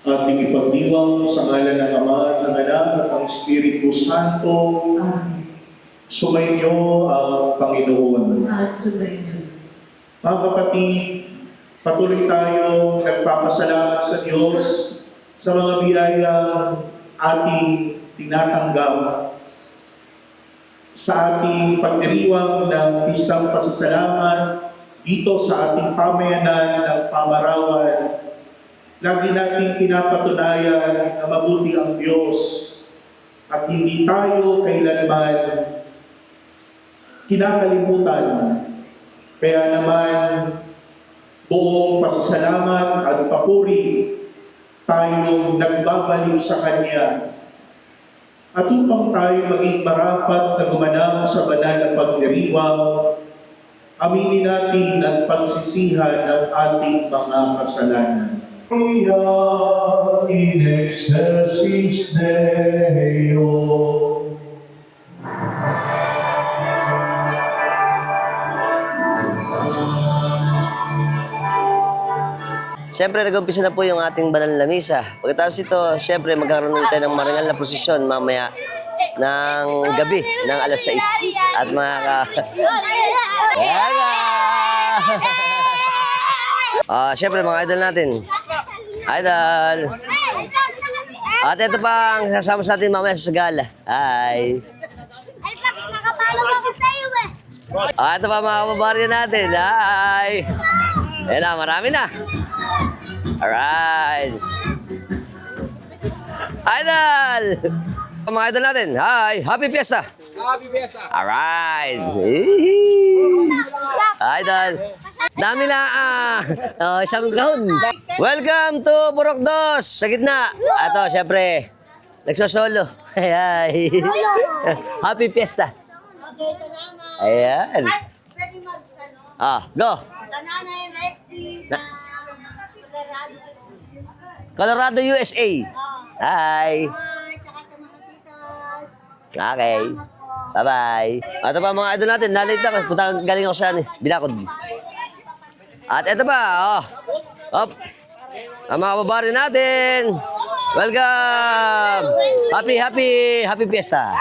Ating ipagdiwang sa ngalan ng Ama at ng Anak at ng Espiritu Santo. Sumainyo ang Panginoon. Mga kapatid, patuloy tayong nagpapasalamat sa Diyos sa mga biyayang ating tinatanggap sa ating pagdiriwang ng Pistang Pasasalamat dito sa ating pamayanan ng Pamarawan. Lagi nating pinapatunayan na mabuti ang Diyos at hindi tayo kailanman kinakalimutan. Kaya naman, buong pasasalamat at papuri tayong nagbabalik sa Kanya. At upang tayo maging marapat na gumanap sa banal na pagdiriwang, aminin natin ang pagsisihan ng ating mga kasalanan. In excelsis Deo. Siyempre, nag-umpisa na po yung ating banal na misa. Pagkatapos ito, siyempre, magkakaroon ulit tayo ng marangal na prosesyon mamaya ng gabi, ng alas 6. At mga siyempre, mga idol natin. Idol! At ito pa ang sasama sa atin mamaya sa gala. Hi! Ay, nakapalo ako sa iyo eh. Ito pa mga kababaryo natin. Hi! Ayan na, marami na. Alright! Idol! Mga idol natin. Hi! Happy Fiesta! Happy Fiesta! Alright! Idol! Dami na isang kahon. Welcome to Burokdos sa gitna. Ato, syempre, nagsosolo. Hi! Happy Fiesta! Okay, salamat. Ayan. Ay, pwede mag, ano, Go! sa nanay Lexi sa Colorado. Colorado, USA. Hi! Hi, tsaka sa mga titas. Okay. Bye-bye. Ito pa mga idol natin. Nalit ako. Punta galing ako sa Binakod. At ito pa. Op. Ang mga kababayan natin. Welcome. Happy Fiesta.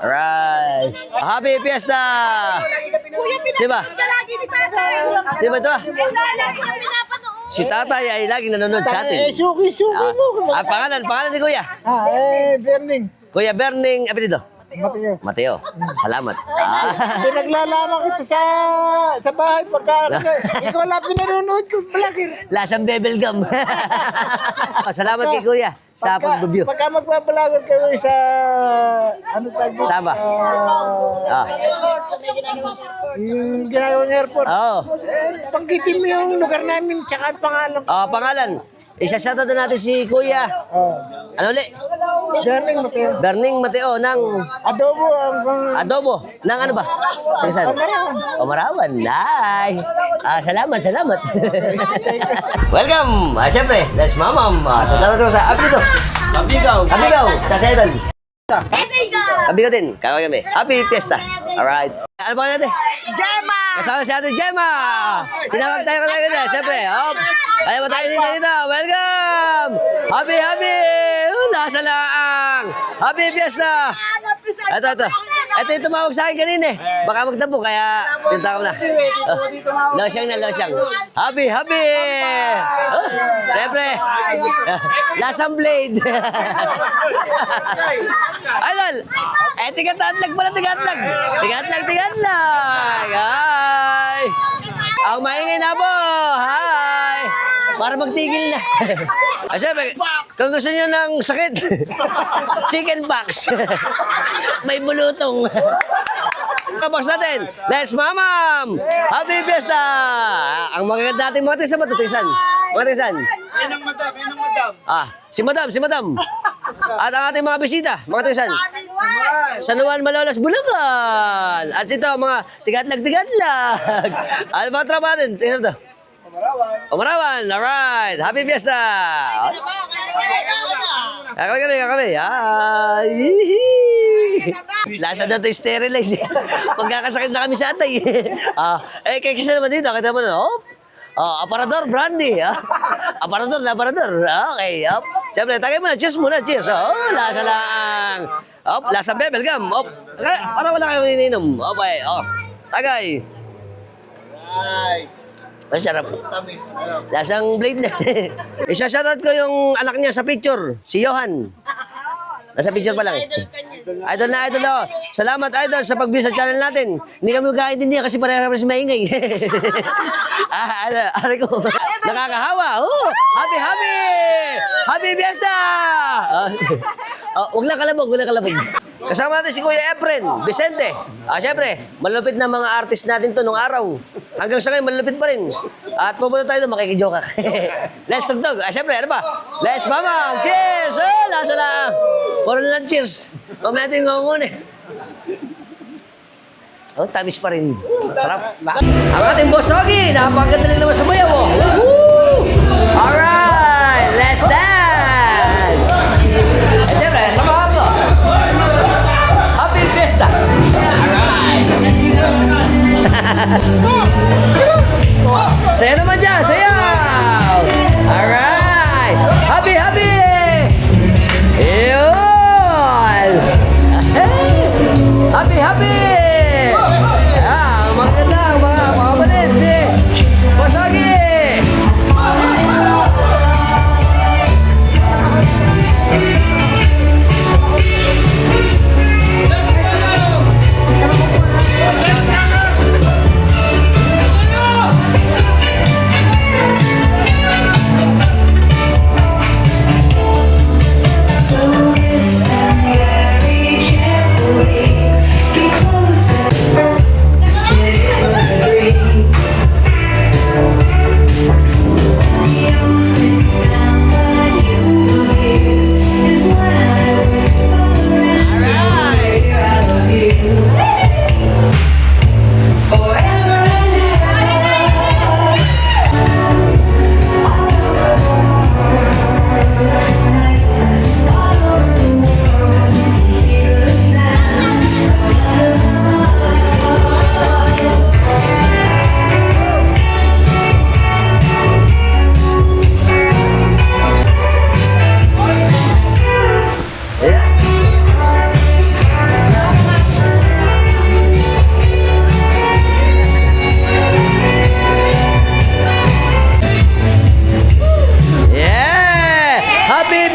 Alright. Happy Fiesta. Siba? Siba ito? Si tatay ay laging nanonood sa atin. Suki mo. Pangalan ni Kuya? Berning. Kuya Berning, apelido? Mateo. Mateo. Salamat. Ah. Pinaglalaman kita sa bahay pagka ikaw lang pinanonood ko vlogger. Lasang bebel gum. Salamat kay Kuya sa pag-review. Pagka magbablogger kayo sa ano tawag dito? Saba. Ah. Yung ginagawang airport. Oo. Panggitin mo yung lugar namin tsaka ang pangalan. Pangalan. Isa-shoutout na natin si Kuya. Ano ulit? Berning Mateo. Berning Mateo ng Adobo ang Adobo. Ng ano ba? Tagasan? Omarawan. Nay. Salamat. Welcome. Siyempre, let's mamam. Shoutout ko sa Abigaw. Abigaw. Sa Idol. Abigaw din. Kakaw kami. Happy Fiesta. Alright. Ano ba natin? Gemma! Kasama si Ate Gemma! Tinawag tayo kanina, siyempre. Kaya mo tayo dito. Welcome! Happy! Nasa laang! Happy Fiesta! Ito. Ito yung tumawag sa akin kanina eh. Baka magtampo, kaya pinta ko na. Losyang. Happy! Siyempre, lasang blade. Idol! Tigatlag pala, tigatlag. Ay! Ang maingay na po! Hi! Para magtigil na. Siyempre, kung gusto niyo ng sakit, chicken box. May bulutong. Kabox natin, let's mamam! Happy Fiesta! Ang magaganda natin mga tisan, matutisan. Mga tisan. Yan ang madam. Si madam. At ang ating mga bisita, mga tisan. San Juan, Malolos, Bulacan. At ito, mga tigatlag. Ano mga tropa natin? Tingnan to. Omarawan. Alright. Happy Fiesta. Kami. Ay. Lasa na ito sterilize. Magkakasakit na kami sa atay. Kaya kisa naman dito. Kita mo na. Aparador, brandy. Aparador. Okay. Siyempre, tagay mo na. Cheers muna. Cheers. Lasa lang. Lasang bebel gum. Para wala kayong ininom. Okay. Tagay. Ang sarap. Lasang blade na. Isa-shoutout ko yung anak niya sa picture. Si Johan. Nasa picture pa lang. Idol na. Salamat, Idol, sa pag-view sa channel natin. Hindi kami magkaintindihan kasi pareha si maingay. Ari ko. Nakakahawa. Happy Fiesta! Huwag lang kalabog. Kasama natin si Kuya Efren Vicente. Siyempre, malupit na mga artist natin to nung araw. Hanggang sa ngayon, malupit pa rin. At pupunta tayo doon, makikijoke. Let's tugtog. Siyempre, ano ba? Let's mamam! Cheers! Lasa lang! Puro na lang cheers. Mamaya ito yung ngungun tamis pa rin. Sarap. Ang ating boss Ogie, napakaganda rin naman sa bayaw. Woo! Alright! Let's dance! Siyempre, samahan ko. Happy Fiesta! Alright! Saya naman dyan! Sayaw! Alright! Happy! Yun! Happy! Maganda mga kapatid! Pasagi!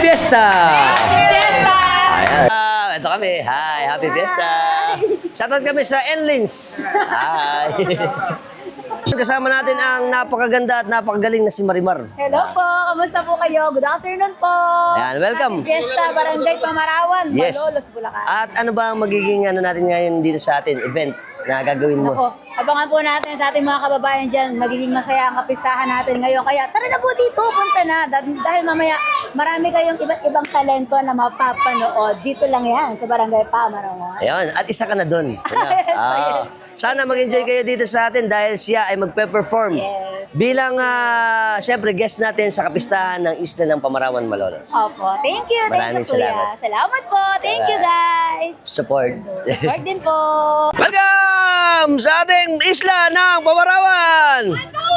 Fiesta! Ayan. Ito kami. kami. Hi, happy fiesta. Shoutout kami sa Enlins. Hi. Kasama natin ang napakaganda at napakagaling na si Marimar. Hello po, kamusta po kayo? Good afternoon po. Ayan, welcome. Happy Fiesta, Barangay Pamarawan, Yes. Malolos, Bulacan. At ano ba ang magiging natin ngayon dito sa atin, event na gagawin mo? Ako, abangan po natin sa ating mga kababayan dyan. Magiging masaya ang kapistahan natin ngayon. Kaya tara na po dito, punta na. Dahil mamaya marami kayong iba't ibang talento na mapapanood. Dito lang yan sa Barangay Pamarawan. Ayun, at isa ka na doon. Yes, yes. Sana mag-enjoy kayo dito sa atin dahil siya ay magpe-perform Yes. bilang, syempre, guest natin sa kapistahan ng Isla ng Pamarawan, Malolos. Opo, thank you. Maraming Thank you, Kuya. salamat. Salamat po. Thank you, guys. Support. Support din po. Welcome sa ating Isla ng Pamarawan!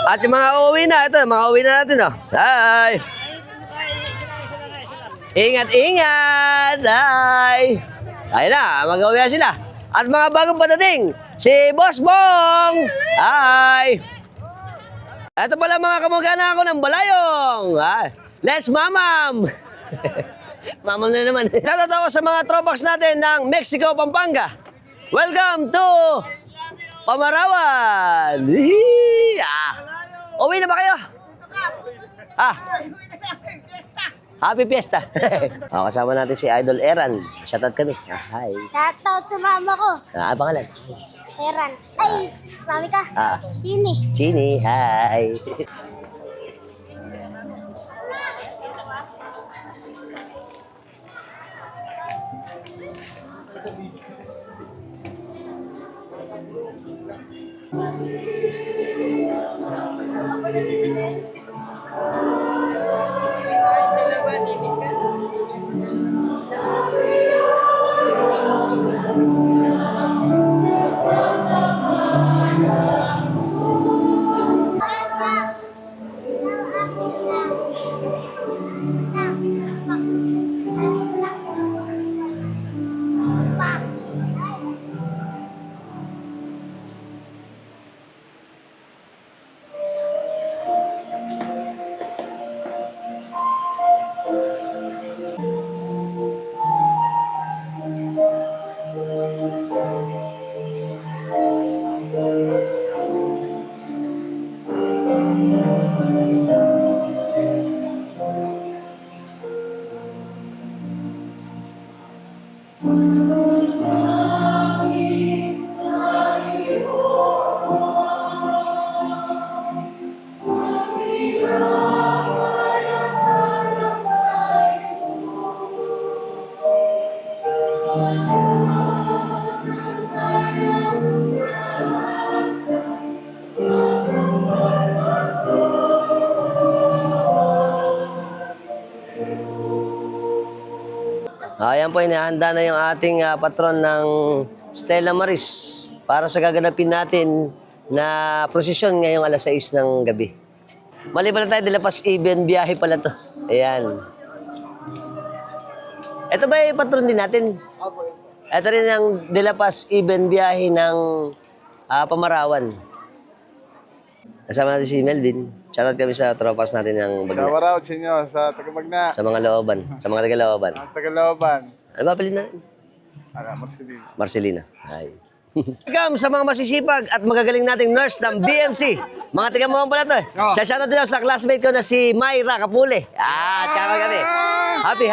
At yung mga uuwi na, ito, mga uuwi na natin, oh. Hi! Ingat-ingat! Hi! Ayun na, mag-uuwi na sila. At mga bagong padating, si Boss Bong! Hi! Ito pala mga kamag-anak ko ng Balayong! Hi! Let's mamam! Mamam na naman. Shoutout ako sa mga tropax natin ng Mexico, Pampanga. Welcome to Pamarawan! Hihi! Uwi na ba kayo? Happy Fiesta! Kasama natin si Idol Eran. Shoutout kami. Hi. Shoutout sa mama ko. Ang pangalan? Eran. Ay, mami ka. Chini. Chini. Hi. Ayan po, inihanda na yung ating patron ng Stella Maris para sa gaganapin natin na prosesyon ngayong alas 6 ng gabi. Mali pala tayo, dilapas even biyahe pala to. Ayan. Ito ba yung patron din natin? Ito rin ang dilapas even biyahe ng Pamarawan. Kasama natin si Melvin. Shoutout kami sa tropas natin ng Bagna. Shower out sa inyo sa Tagabagna. Sa mga looban. Sa mga taga-looban. Tagalooban. Ano ba pala natin? Marcelino. Marcelina. Hi. Welcome sa mga masisipag at magagaling nating nurse ng BMC. Mga tiga-mukhang pala to eh. Oh. Shoutout din ako sa classmate ko na si Myra Kapule. At kami. Happy!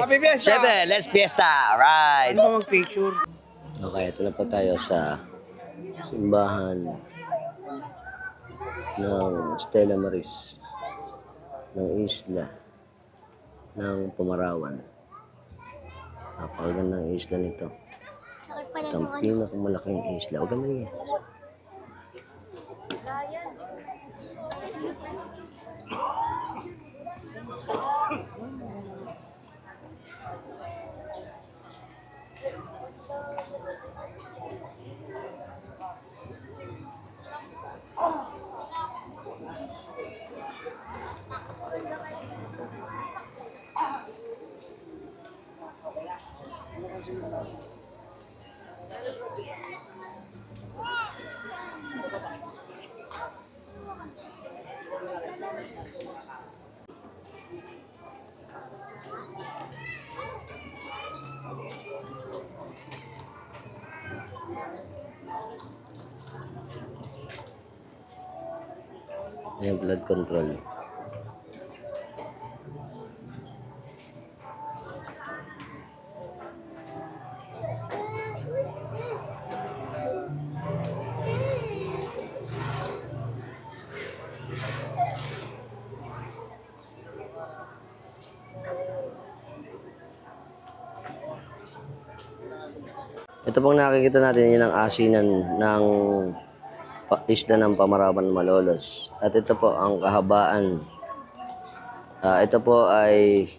Happy Fiesta! Siyempre, let's fiesta. Alright. Ano ba mag-picture? Okay, ito na po tayo sa simbahan ng Stella Maris ng Isla ng Pamarawan. Napakagandang isla nito. Ito ang pinakamalaking isla. Huwag naman yan. Ayan, blood control. Ito pong nakikita natin, yun ang asinan ng isla ng Pamarawan, Malolos. At ito po ang kahabaan. Ito po ay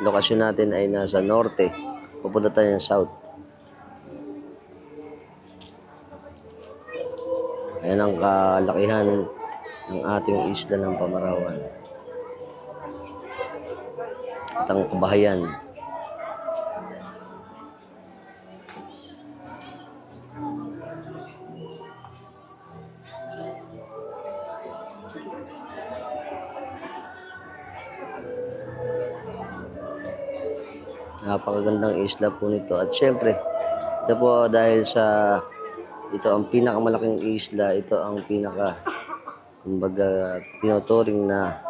lokasyon natin ay nasa norte. Pupunta tayo ng south. Ayan ang kalakihan ng ating isla ng Pamarawan. At ang kabahayan. Napakagandang isla po nito. At syempre, ito po dahil sa ito ang pinakamalaking isla, ito ang kumbaga tinuturing na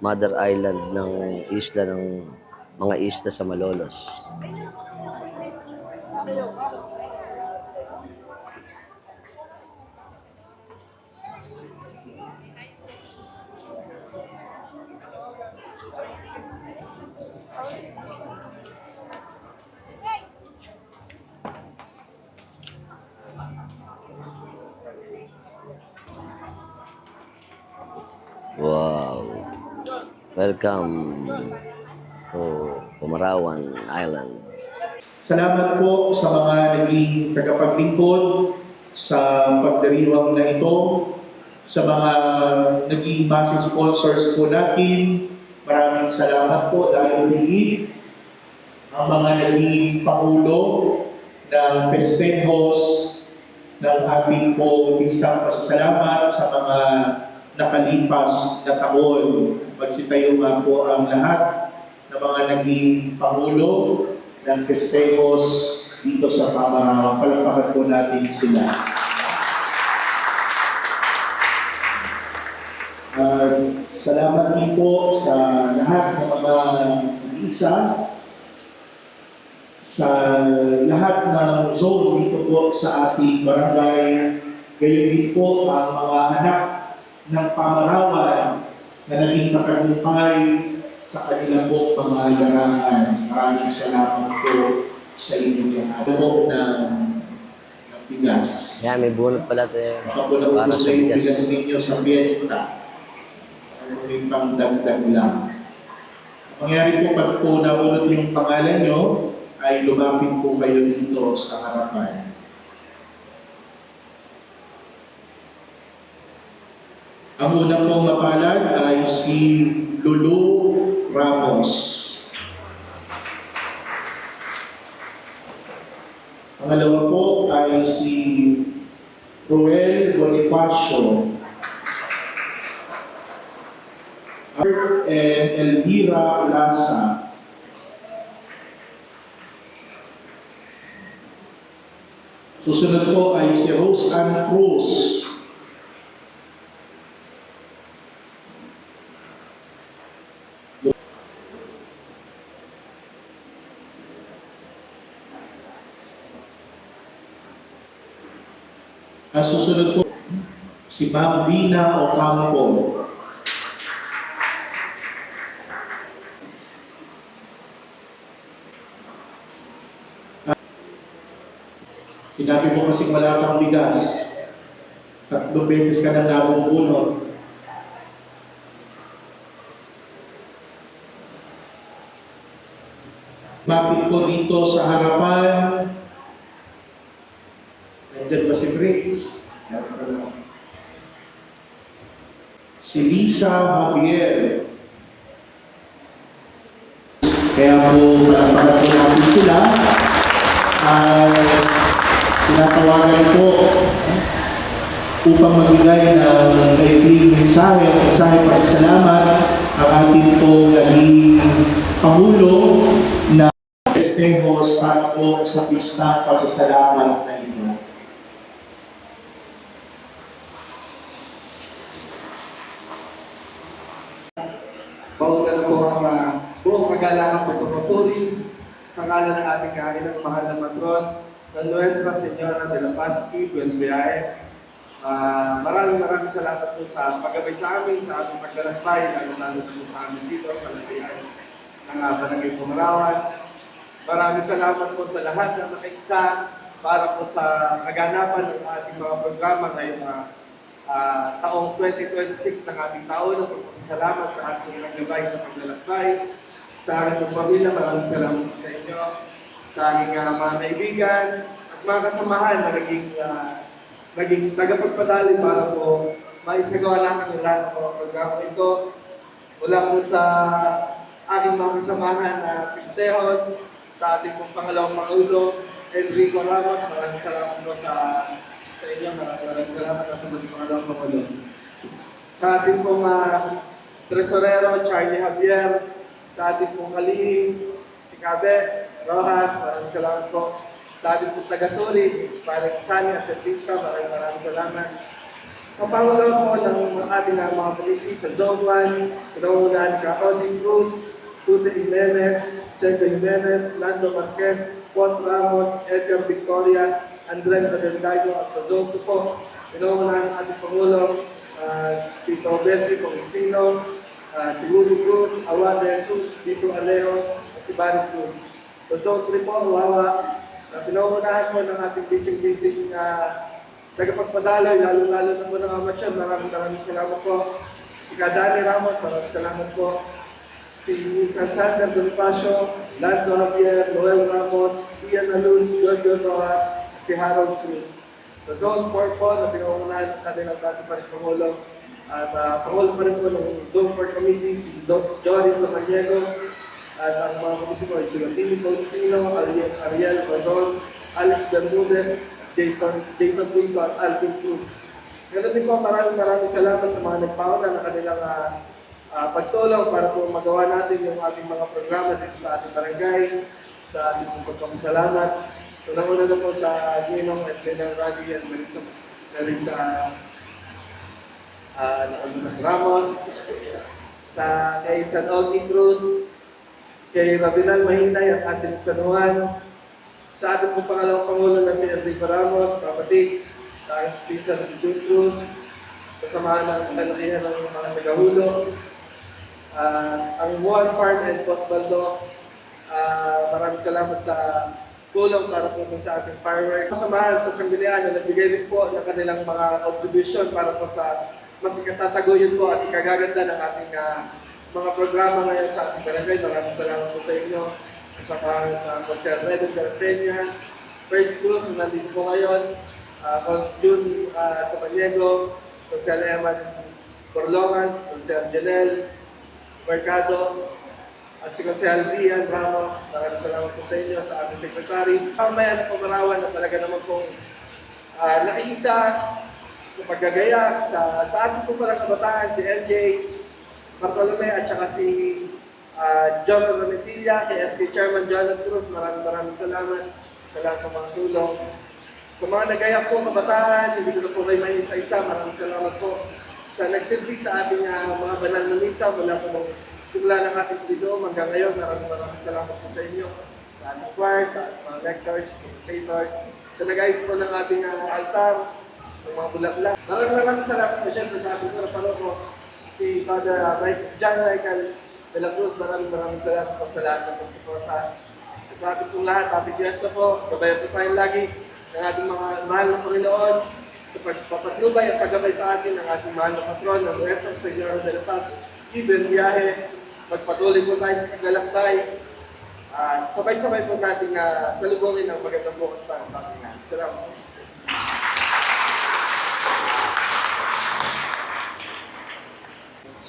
mother island ng isla ng mga isla sa Malolos. Wow. Welcome to Pamarawan Island. Salamat po sa mga naging tagapaglingkod sa pagdiriwang na ito, sa mga naging massive sponsors po natin. Maraming salamat po dahil higit ang mga naging pangulo ng festejos ng ating po pistang pasasalamat sa mga nakalipas na taon. Magsitayo nga po ang lahat ng mga naging pangulo ng festejos dito sa Pamarawan. Palakpakan po natin sila. Salamat din po sa lahat ng mga isa, sa lahat ng zone dito po sa ating barangay. Gayon din po ang mga anak ng Pamarawan na naging matagumpay sa kanilang po mga larangan. Maraming salamat po sa inyong lahat. Po ng bigas. Yan, may bunot pala tayo Para para sa bigas. bigas ninyo sa fiesta. May pangdagdag lang. Mangyari po pag po naunod yung pangalan nyo, ay lumapit po kayo dito sa harapan. Ang unang pong mapalad ay si Lulu Ramos. Ang dalawa po ay si Ruel Bonifacio and Elvira Plaza. Susunod po ay si Rose Ann Cruz. Susunod po si Ma'am Dina Ocampo. Sinabi mo kasi wala kang bigas. 3 beses ka na nabubunot. Mapit po dito sa harapan. Nandiyan ba si Briggs? Si Lisa Javier. Kaya po, palakpakan po natin sila. Tinatawagan po upang magbigay ng maikling mensahe pasasalamat ang ating po naging Pangulo na festejos para po sa pista pasasalamat na ito. buong kagalangan pagpapuri sa ngalan ng ating kainang mahal na patron ng Nuestra Señora de la Paz y Buen Viaje. Maraming salamat po sa paggabay sa amin, sa ating paglalakbay, lalo na po sa amin dito sa latayan ng Barangay Pumarawan. Maraming salamat po sa lahat na nakaisa para po sa kaganapan ng ating mga programa ngayong taong 2026 ng ating taon. Salamat sa ating naggabay sa paglalakbay. Sa aking pamilya, maraming salamat po sa inyo. Sa aking mga kaibigan at mga kasamahan na naging tagapagpadali para po maisagawa natin ang lahat ng mga programa ito. Mula po sa aking mga kasamahan na Pistejos, sa ating pong pangalawang Pangulo, Enrico Ramos, maraming salamat po sa inyo, maraming salamat sa pangalawang Pangulo. Sa ating pong Tresorero, Charlie Javier, sa ating pong kalihim, si Cabe Rojas, maraming salamat po. Sa ating pong taga-sulit, si Paring Sanya, Sertista, maraming salamat. Sa Pangulo po ng ating mga committee sa Zone 1, pinangunahan ka Odin Cruz, Tute Jimenez, Sergio Jimenez, Nando Marquez, Juan Ramos, Edgar Victoria, Andres Abendayo, at sa Zone 2 po, pinangunahan ng ating Pangulo, Tito Betty Costino, si Rudy Cruz, Awa de Jesus, Vito Alejo, at si Barry Cruz. Sa Zone 3 po, Wawa, pinangunahan po ng ating bising-bising tagapagpadaloy, lalo-lalo na po ng amateur. Maraming salamat po. Si Kadani Ramos, maraming salamat po. Si Sander Bonifacio, Lando Javier, Noel Ramos, Ian Aluz, Jojo Rojas, at si Harold Cruz. Sa Zone 4 po, na pinangunahan ng kanilang dati pa rin Pangulo. At Pangulo pa rin po ng Zone 4 Committee, si Jory Samaniego. At ang mga committee ko ay sila Pili Costino, Ariel Razon, Alex Bermudez, Jason Pinto, at Alvin Cruz. Ganun din po, maraming salamat sa mga nagpauna ng kanilang pagtulong para po magawa natin yung ating mga programa dito sa ating barangay, sa ating pagpapasalamat. Unang-una na po sa Ginong at Benang Radi at Marisa Ramos, kay San Ogni Cruz, kay Rabinal Mahinay at Asin San Juan, sa ating pong pangalawang Pangulo na si Enrico Ramos, Papa Tix, sa ating pinsan si June Cruz, sa samahan ng kalakihan ng mga tagahulog, ang Juan Farm and Postbaldo, maraming salamat sa tulong para po sa ating fireworks. Samahan sa Sanggunian na nagbigay rin po ng kanilang mga contribution para po sa mas ikatataguyod po at ikagaganda ng ating mga programa ngayon sa ating barangay. Maraming salamat po sa inyo. Sa Consel Redo Garpenia, First Cruz na nandito po ngayon, Cons June Samaniego, Consel Eman Corlongans, Consel Janel Mercado, at si Consel Dian Ramos. Maraming salamat po sa inyo, sa aming sekretary. Mamaya na Pumarawan na talaga naman pong nakiisa sa paggagaya sa ating po parang kabataan, si LJ Bartolome at saka si John Ramentilla, kay SK Chairman Jonas Cruz, maraming salamat sa lahat ng mga tulong. Sa mga nagaya po kabataan, hindi ko na po kayo may isa-isa, maraming salamat po sa nagsilbi sa ating mga banal na misa mula po nung simula ng ating trido hanggang ngayon. Maraming salamat po sa inyo, sa ating choir, sa ating mga lectors, commentators, sa nag-ayos po ng ating altar, ng mga bulaklak. Maraming salamat po siyempre sa ating parapano si Father John Michael de la Cruz. Maraming salamat po sa lahat ng pagsuporta. At sa ating pong lahat, happy fiesta po. Gabayan po tayo lagi ng ating mga mahal na Panginoon sa pagpapatnubay at paggabay sa atin ng ating mahal na patron, ng Nuestra Señora de la Paz y Buen Viaje. Magpatuloy po tayo sa paglalakbay. At sabay-sabay po natin salubungin ang magandang bukas para sa ating lahat. Salamat.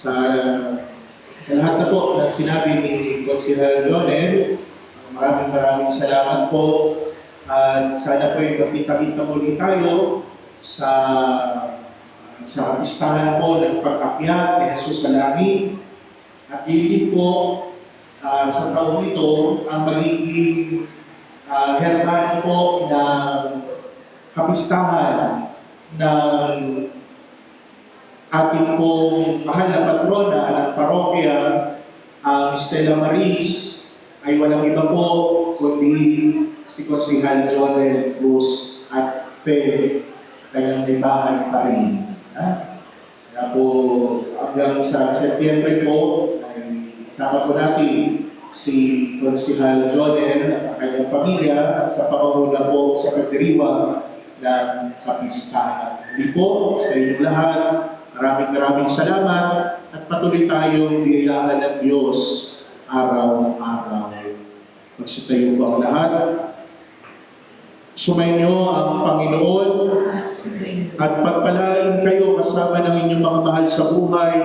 Sa lahat na po na sinabi ni Consihal Jonel, maraming salamat po. At sana po yung makita-kita muli tayo sa listahan po ng pag-akyat ni Jesus sa langit. At higit po sa taon ito ang magiging herbano po ng kapistahan ng ating pong mahal na patrona ng parokya Ang Stella Maris ay walang iba po kundi si Konsehal Jonel Cruz at Fe, kanyang libahan pa rin. Kaya po hanggang sa Setyembre po ay kasama po natin si Konsehal Jonel at ang kanyang pamilya sa pangunguna po sa pagdiriwang ng kapistahan. Hindi po sa inyong lahat, maraming salamat at patuloy tayong biyayaan ng Diyos araw-araw. Magsitayo po ang lahat. Sumainyo ang Panginoon at pagpalain kayo kasama ng inyong mga mahal sa buhay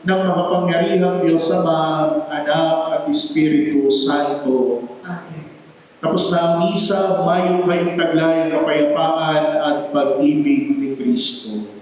ng makapangyarihang Diyos Ama, Anak at Espiritu Santo. Tapos na ang misa, mayo kayong taglay ng kapayapaan at pag-ibig ni Kristo.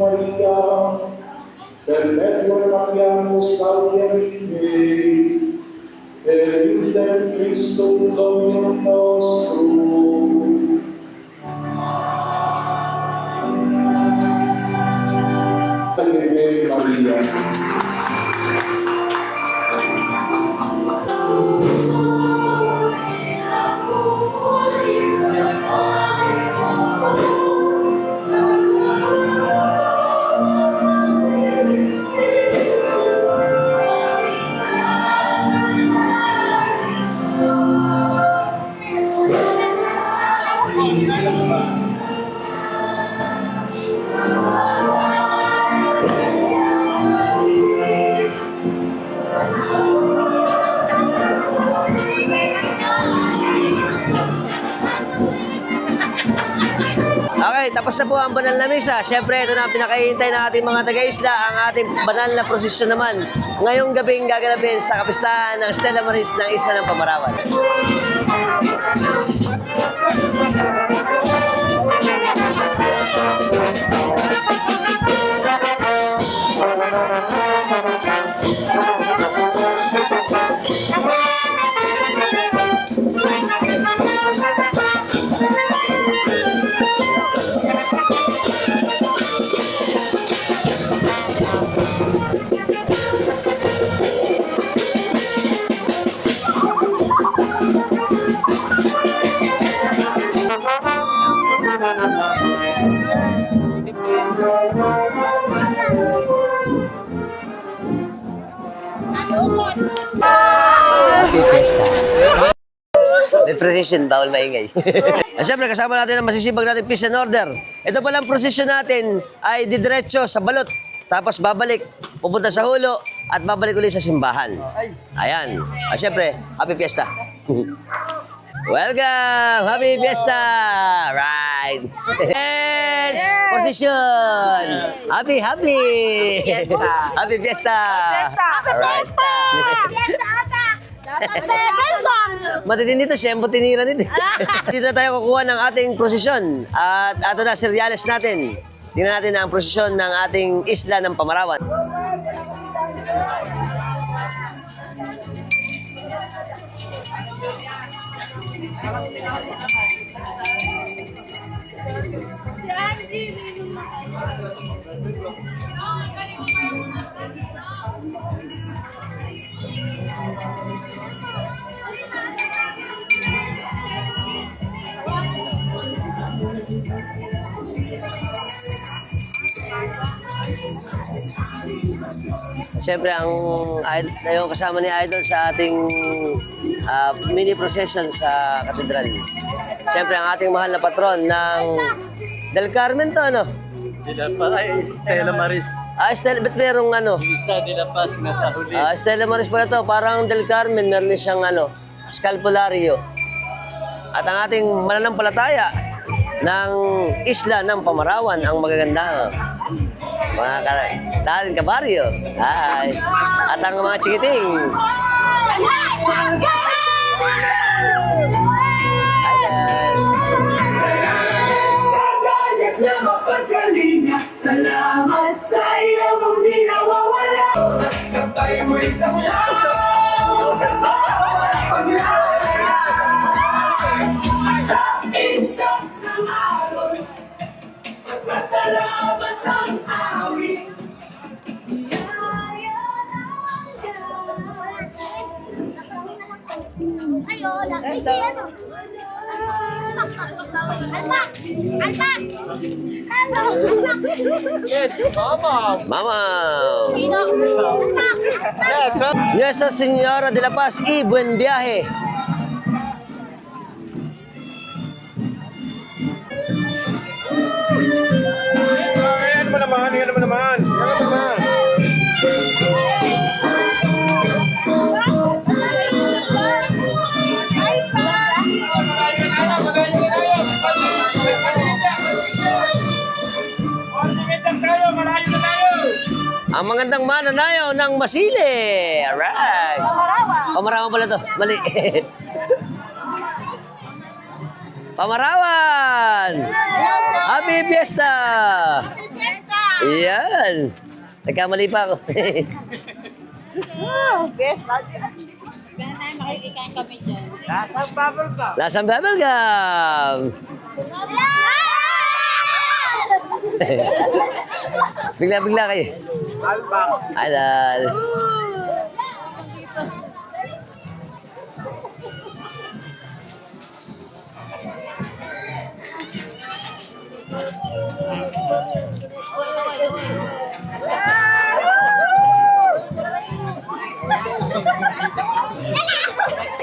Maria, perpetuo capiamus pauliarite, per iudem Christum Dominum nostrum. Ave Maria. Okay, tapos na po ang banal na misa. Siyempre, ito na ang pinakahihintay ng ating mga taga-isla, ang ating banal na prosesyon naman. Ngayong gabing gaganapin sa kapistahan ng Stella Maris ng Isla ng Pamarawan. Happy Fiesta. May procession, bawal maingay. At syempre, kasama natin ang masisibag natin peace and order. Ito palang procession natin ay didiretso sa balot. Tapos babalik, pupunta sa hulo, at babalik ulit sa simbahan. Ayan. At syempre, Happy Fiesta. Welcome! Happy Fiesta! Right! Yes! Procession! Happy! Happy Fiesta! Matitindi to, siyempre tinira nito. Dito na tayo kukuha ng ating prosesyon. At ato na, serialis natin. Tingnan natin ang prosesyon ng ating Isla ng Pamarawan. Siyempre, yung kasama ni Idol sa ating mini procession sa katedral. Siyempre, ang ating mahal na patron ng Del Carmen to, ano? Stella Maris. Stella, ba't merong ano? Isa de la Paz, nasa huli. Stella Maris pala to, parang Del Carmen, meron din siyang ano, scalpolario. At ang ating mananampalataya ng isla ng Pamarawan, ang magaganda. Mga dating kabaryo. Hi. At ang mga chikiting. Salamat sa iyo mong di nawawala. Kapay mo'y tanglaw sa bawat paglalakad. Sa indang ng alon, pasasalamat ang awit. Biyaya ng Ay, hola. Ay, ano? Alpak! Alpak! Hello! Mama! Pino! Alpak! Nuestra Señora de la Paz y buen viaje. Yan naman. Ang magandang mananayaw ng Masile. Alright. Pamarawan pala to. Mali. Pamarawan! Happy Fiesta! Happy Fiesta! Yan. Nagkamali pa ako. Gano'n tayo makikikain kami dyan. Lasang bubble gum. Bigla kayo. Albax. Alal.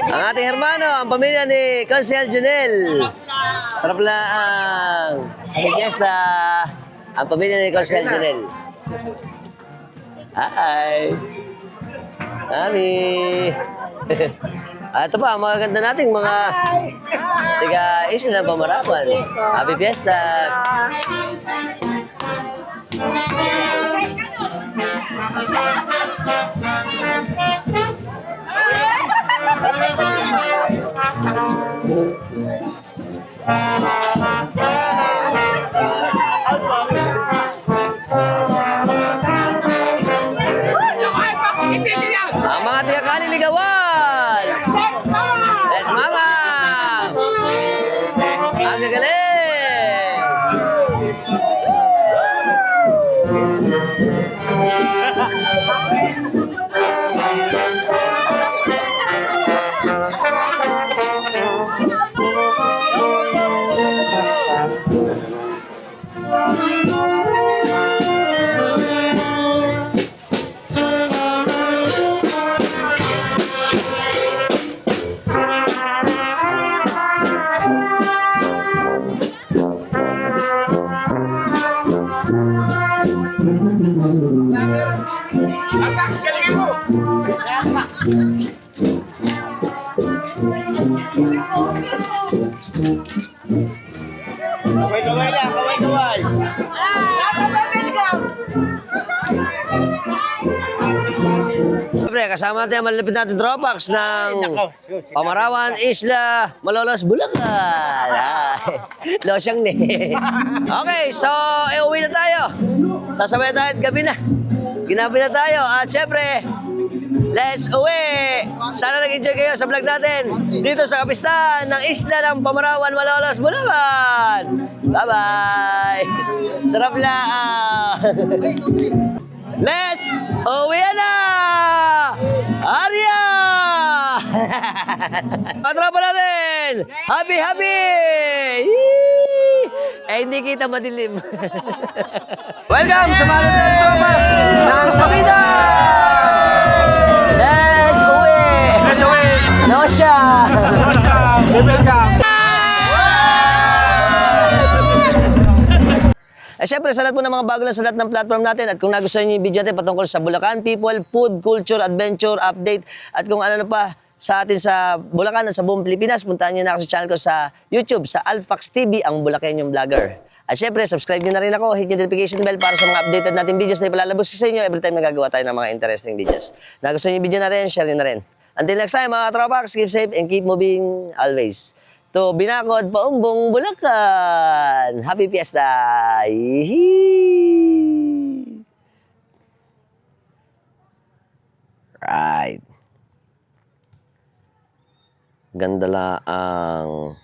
Ang ating hermano, ang pamilya ni Consel Junel. Sarap lang. Happy Fiesta. Ang pamilya ni Consel Junel. Hi. Mami. Ito pa, ang mga ganda nating mga tiga isla ng Pamarawan. Happy Fiesta. Ang mga tiga Kaliligawan. Yes, mama. Ang gagaling. Kaway lang, kaway. Siyempre, kasama natin ang malapit natin Dropax ng Pamarawan, Isla, Malolos, Bulacan. Ay, losyang ni. Okay, so, uwi na tayo. Sasabay tayo at gabi na. Ginabi na tayo. At siyempre, let's uwi! Sana nag-enjoy kayo sa vlog natin dito sa kapistan ng Isla ng Pamarawan, Malolos, Bulacan. Bye-bye! Sarap lang! Let's uwi na! Arya! Patropa natin! Happy! Yee! Eh, hindi kita madilim. Welcome sa mga Tropas ng Sabida! Let's uwi! Let's uwi! Nosya! Welcome. syempre, sa lahat po ng mga bago lang sa lahat ng platform natin at kung nagustuhan niyo yung video natin patungkol sa Bulacan people, food, culture, adventure, update at kung ano pa sa atin sa Bulacan at sa buong Pilipinas, puntahan niyo na ako sa channel ko sa YouTube, sa Alfax TV, ang Bulakenyong Vlogger. At syempre, subscribe niyo na rin ako, hit yung notification bell para sa mga updated natin videos na ipalalabas sa inyo every time na gagawa tayo ng mga interesting videos. Nagustuhan niyo yung video natin, share niyo na rin. Until next time mga tropax, keep safe and keep moving always. To Binakod, Paumbong, Bulacan! Happy Fiesta! Yee! Right. Ganda lang ang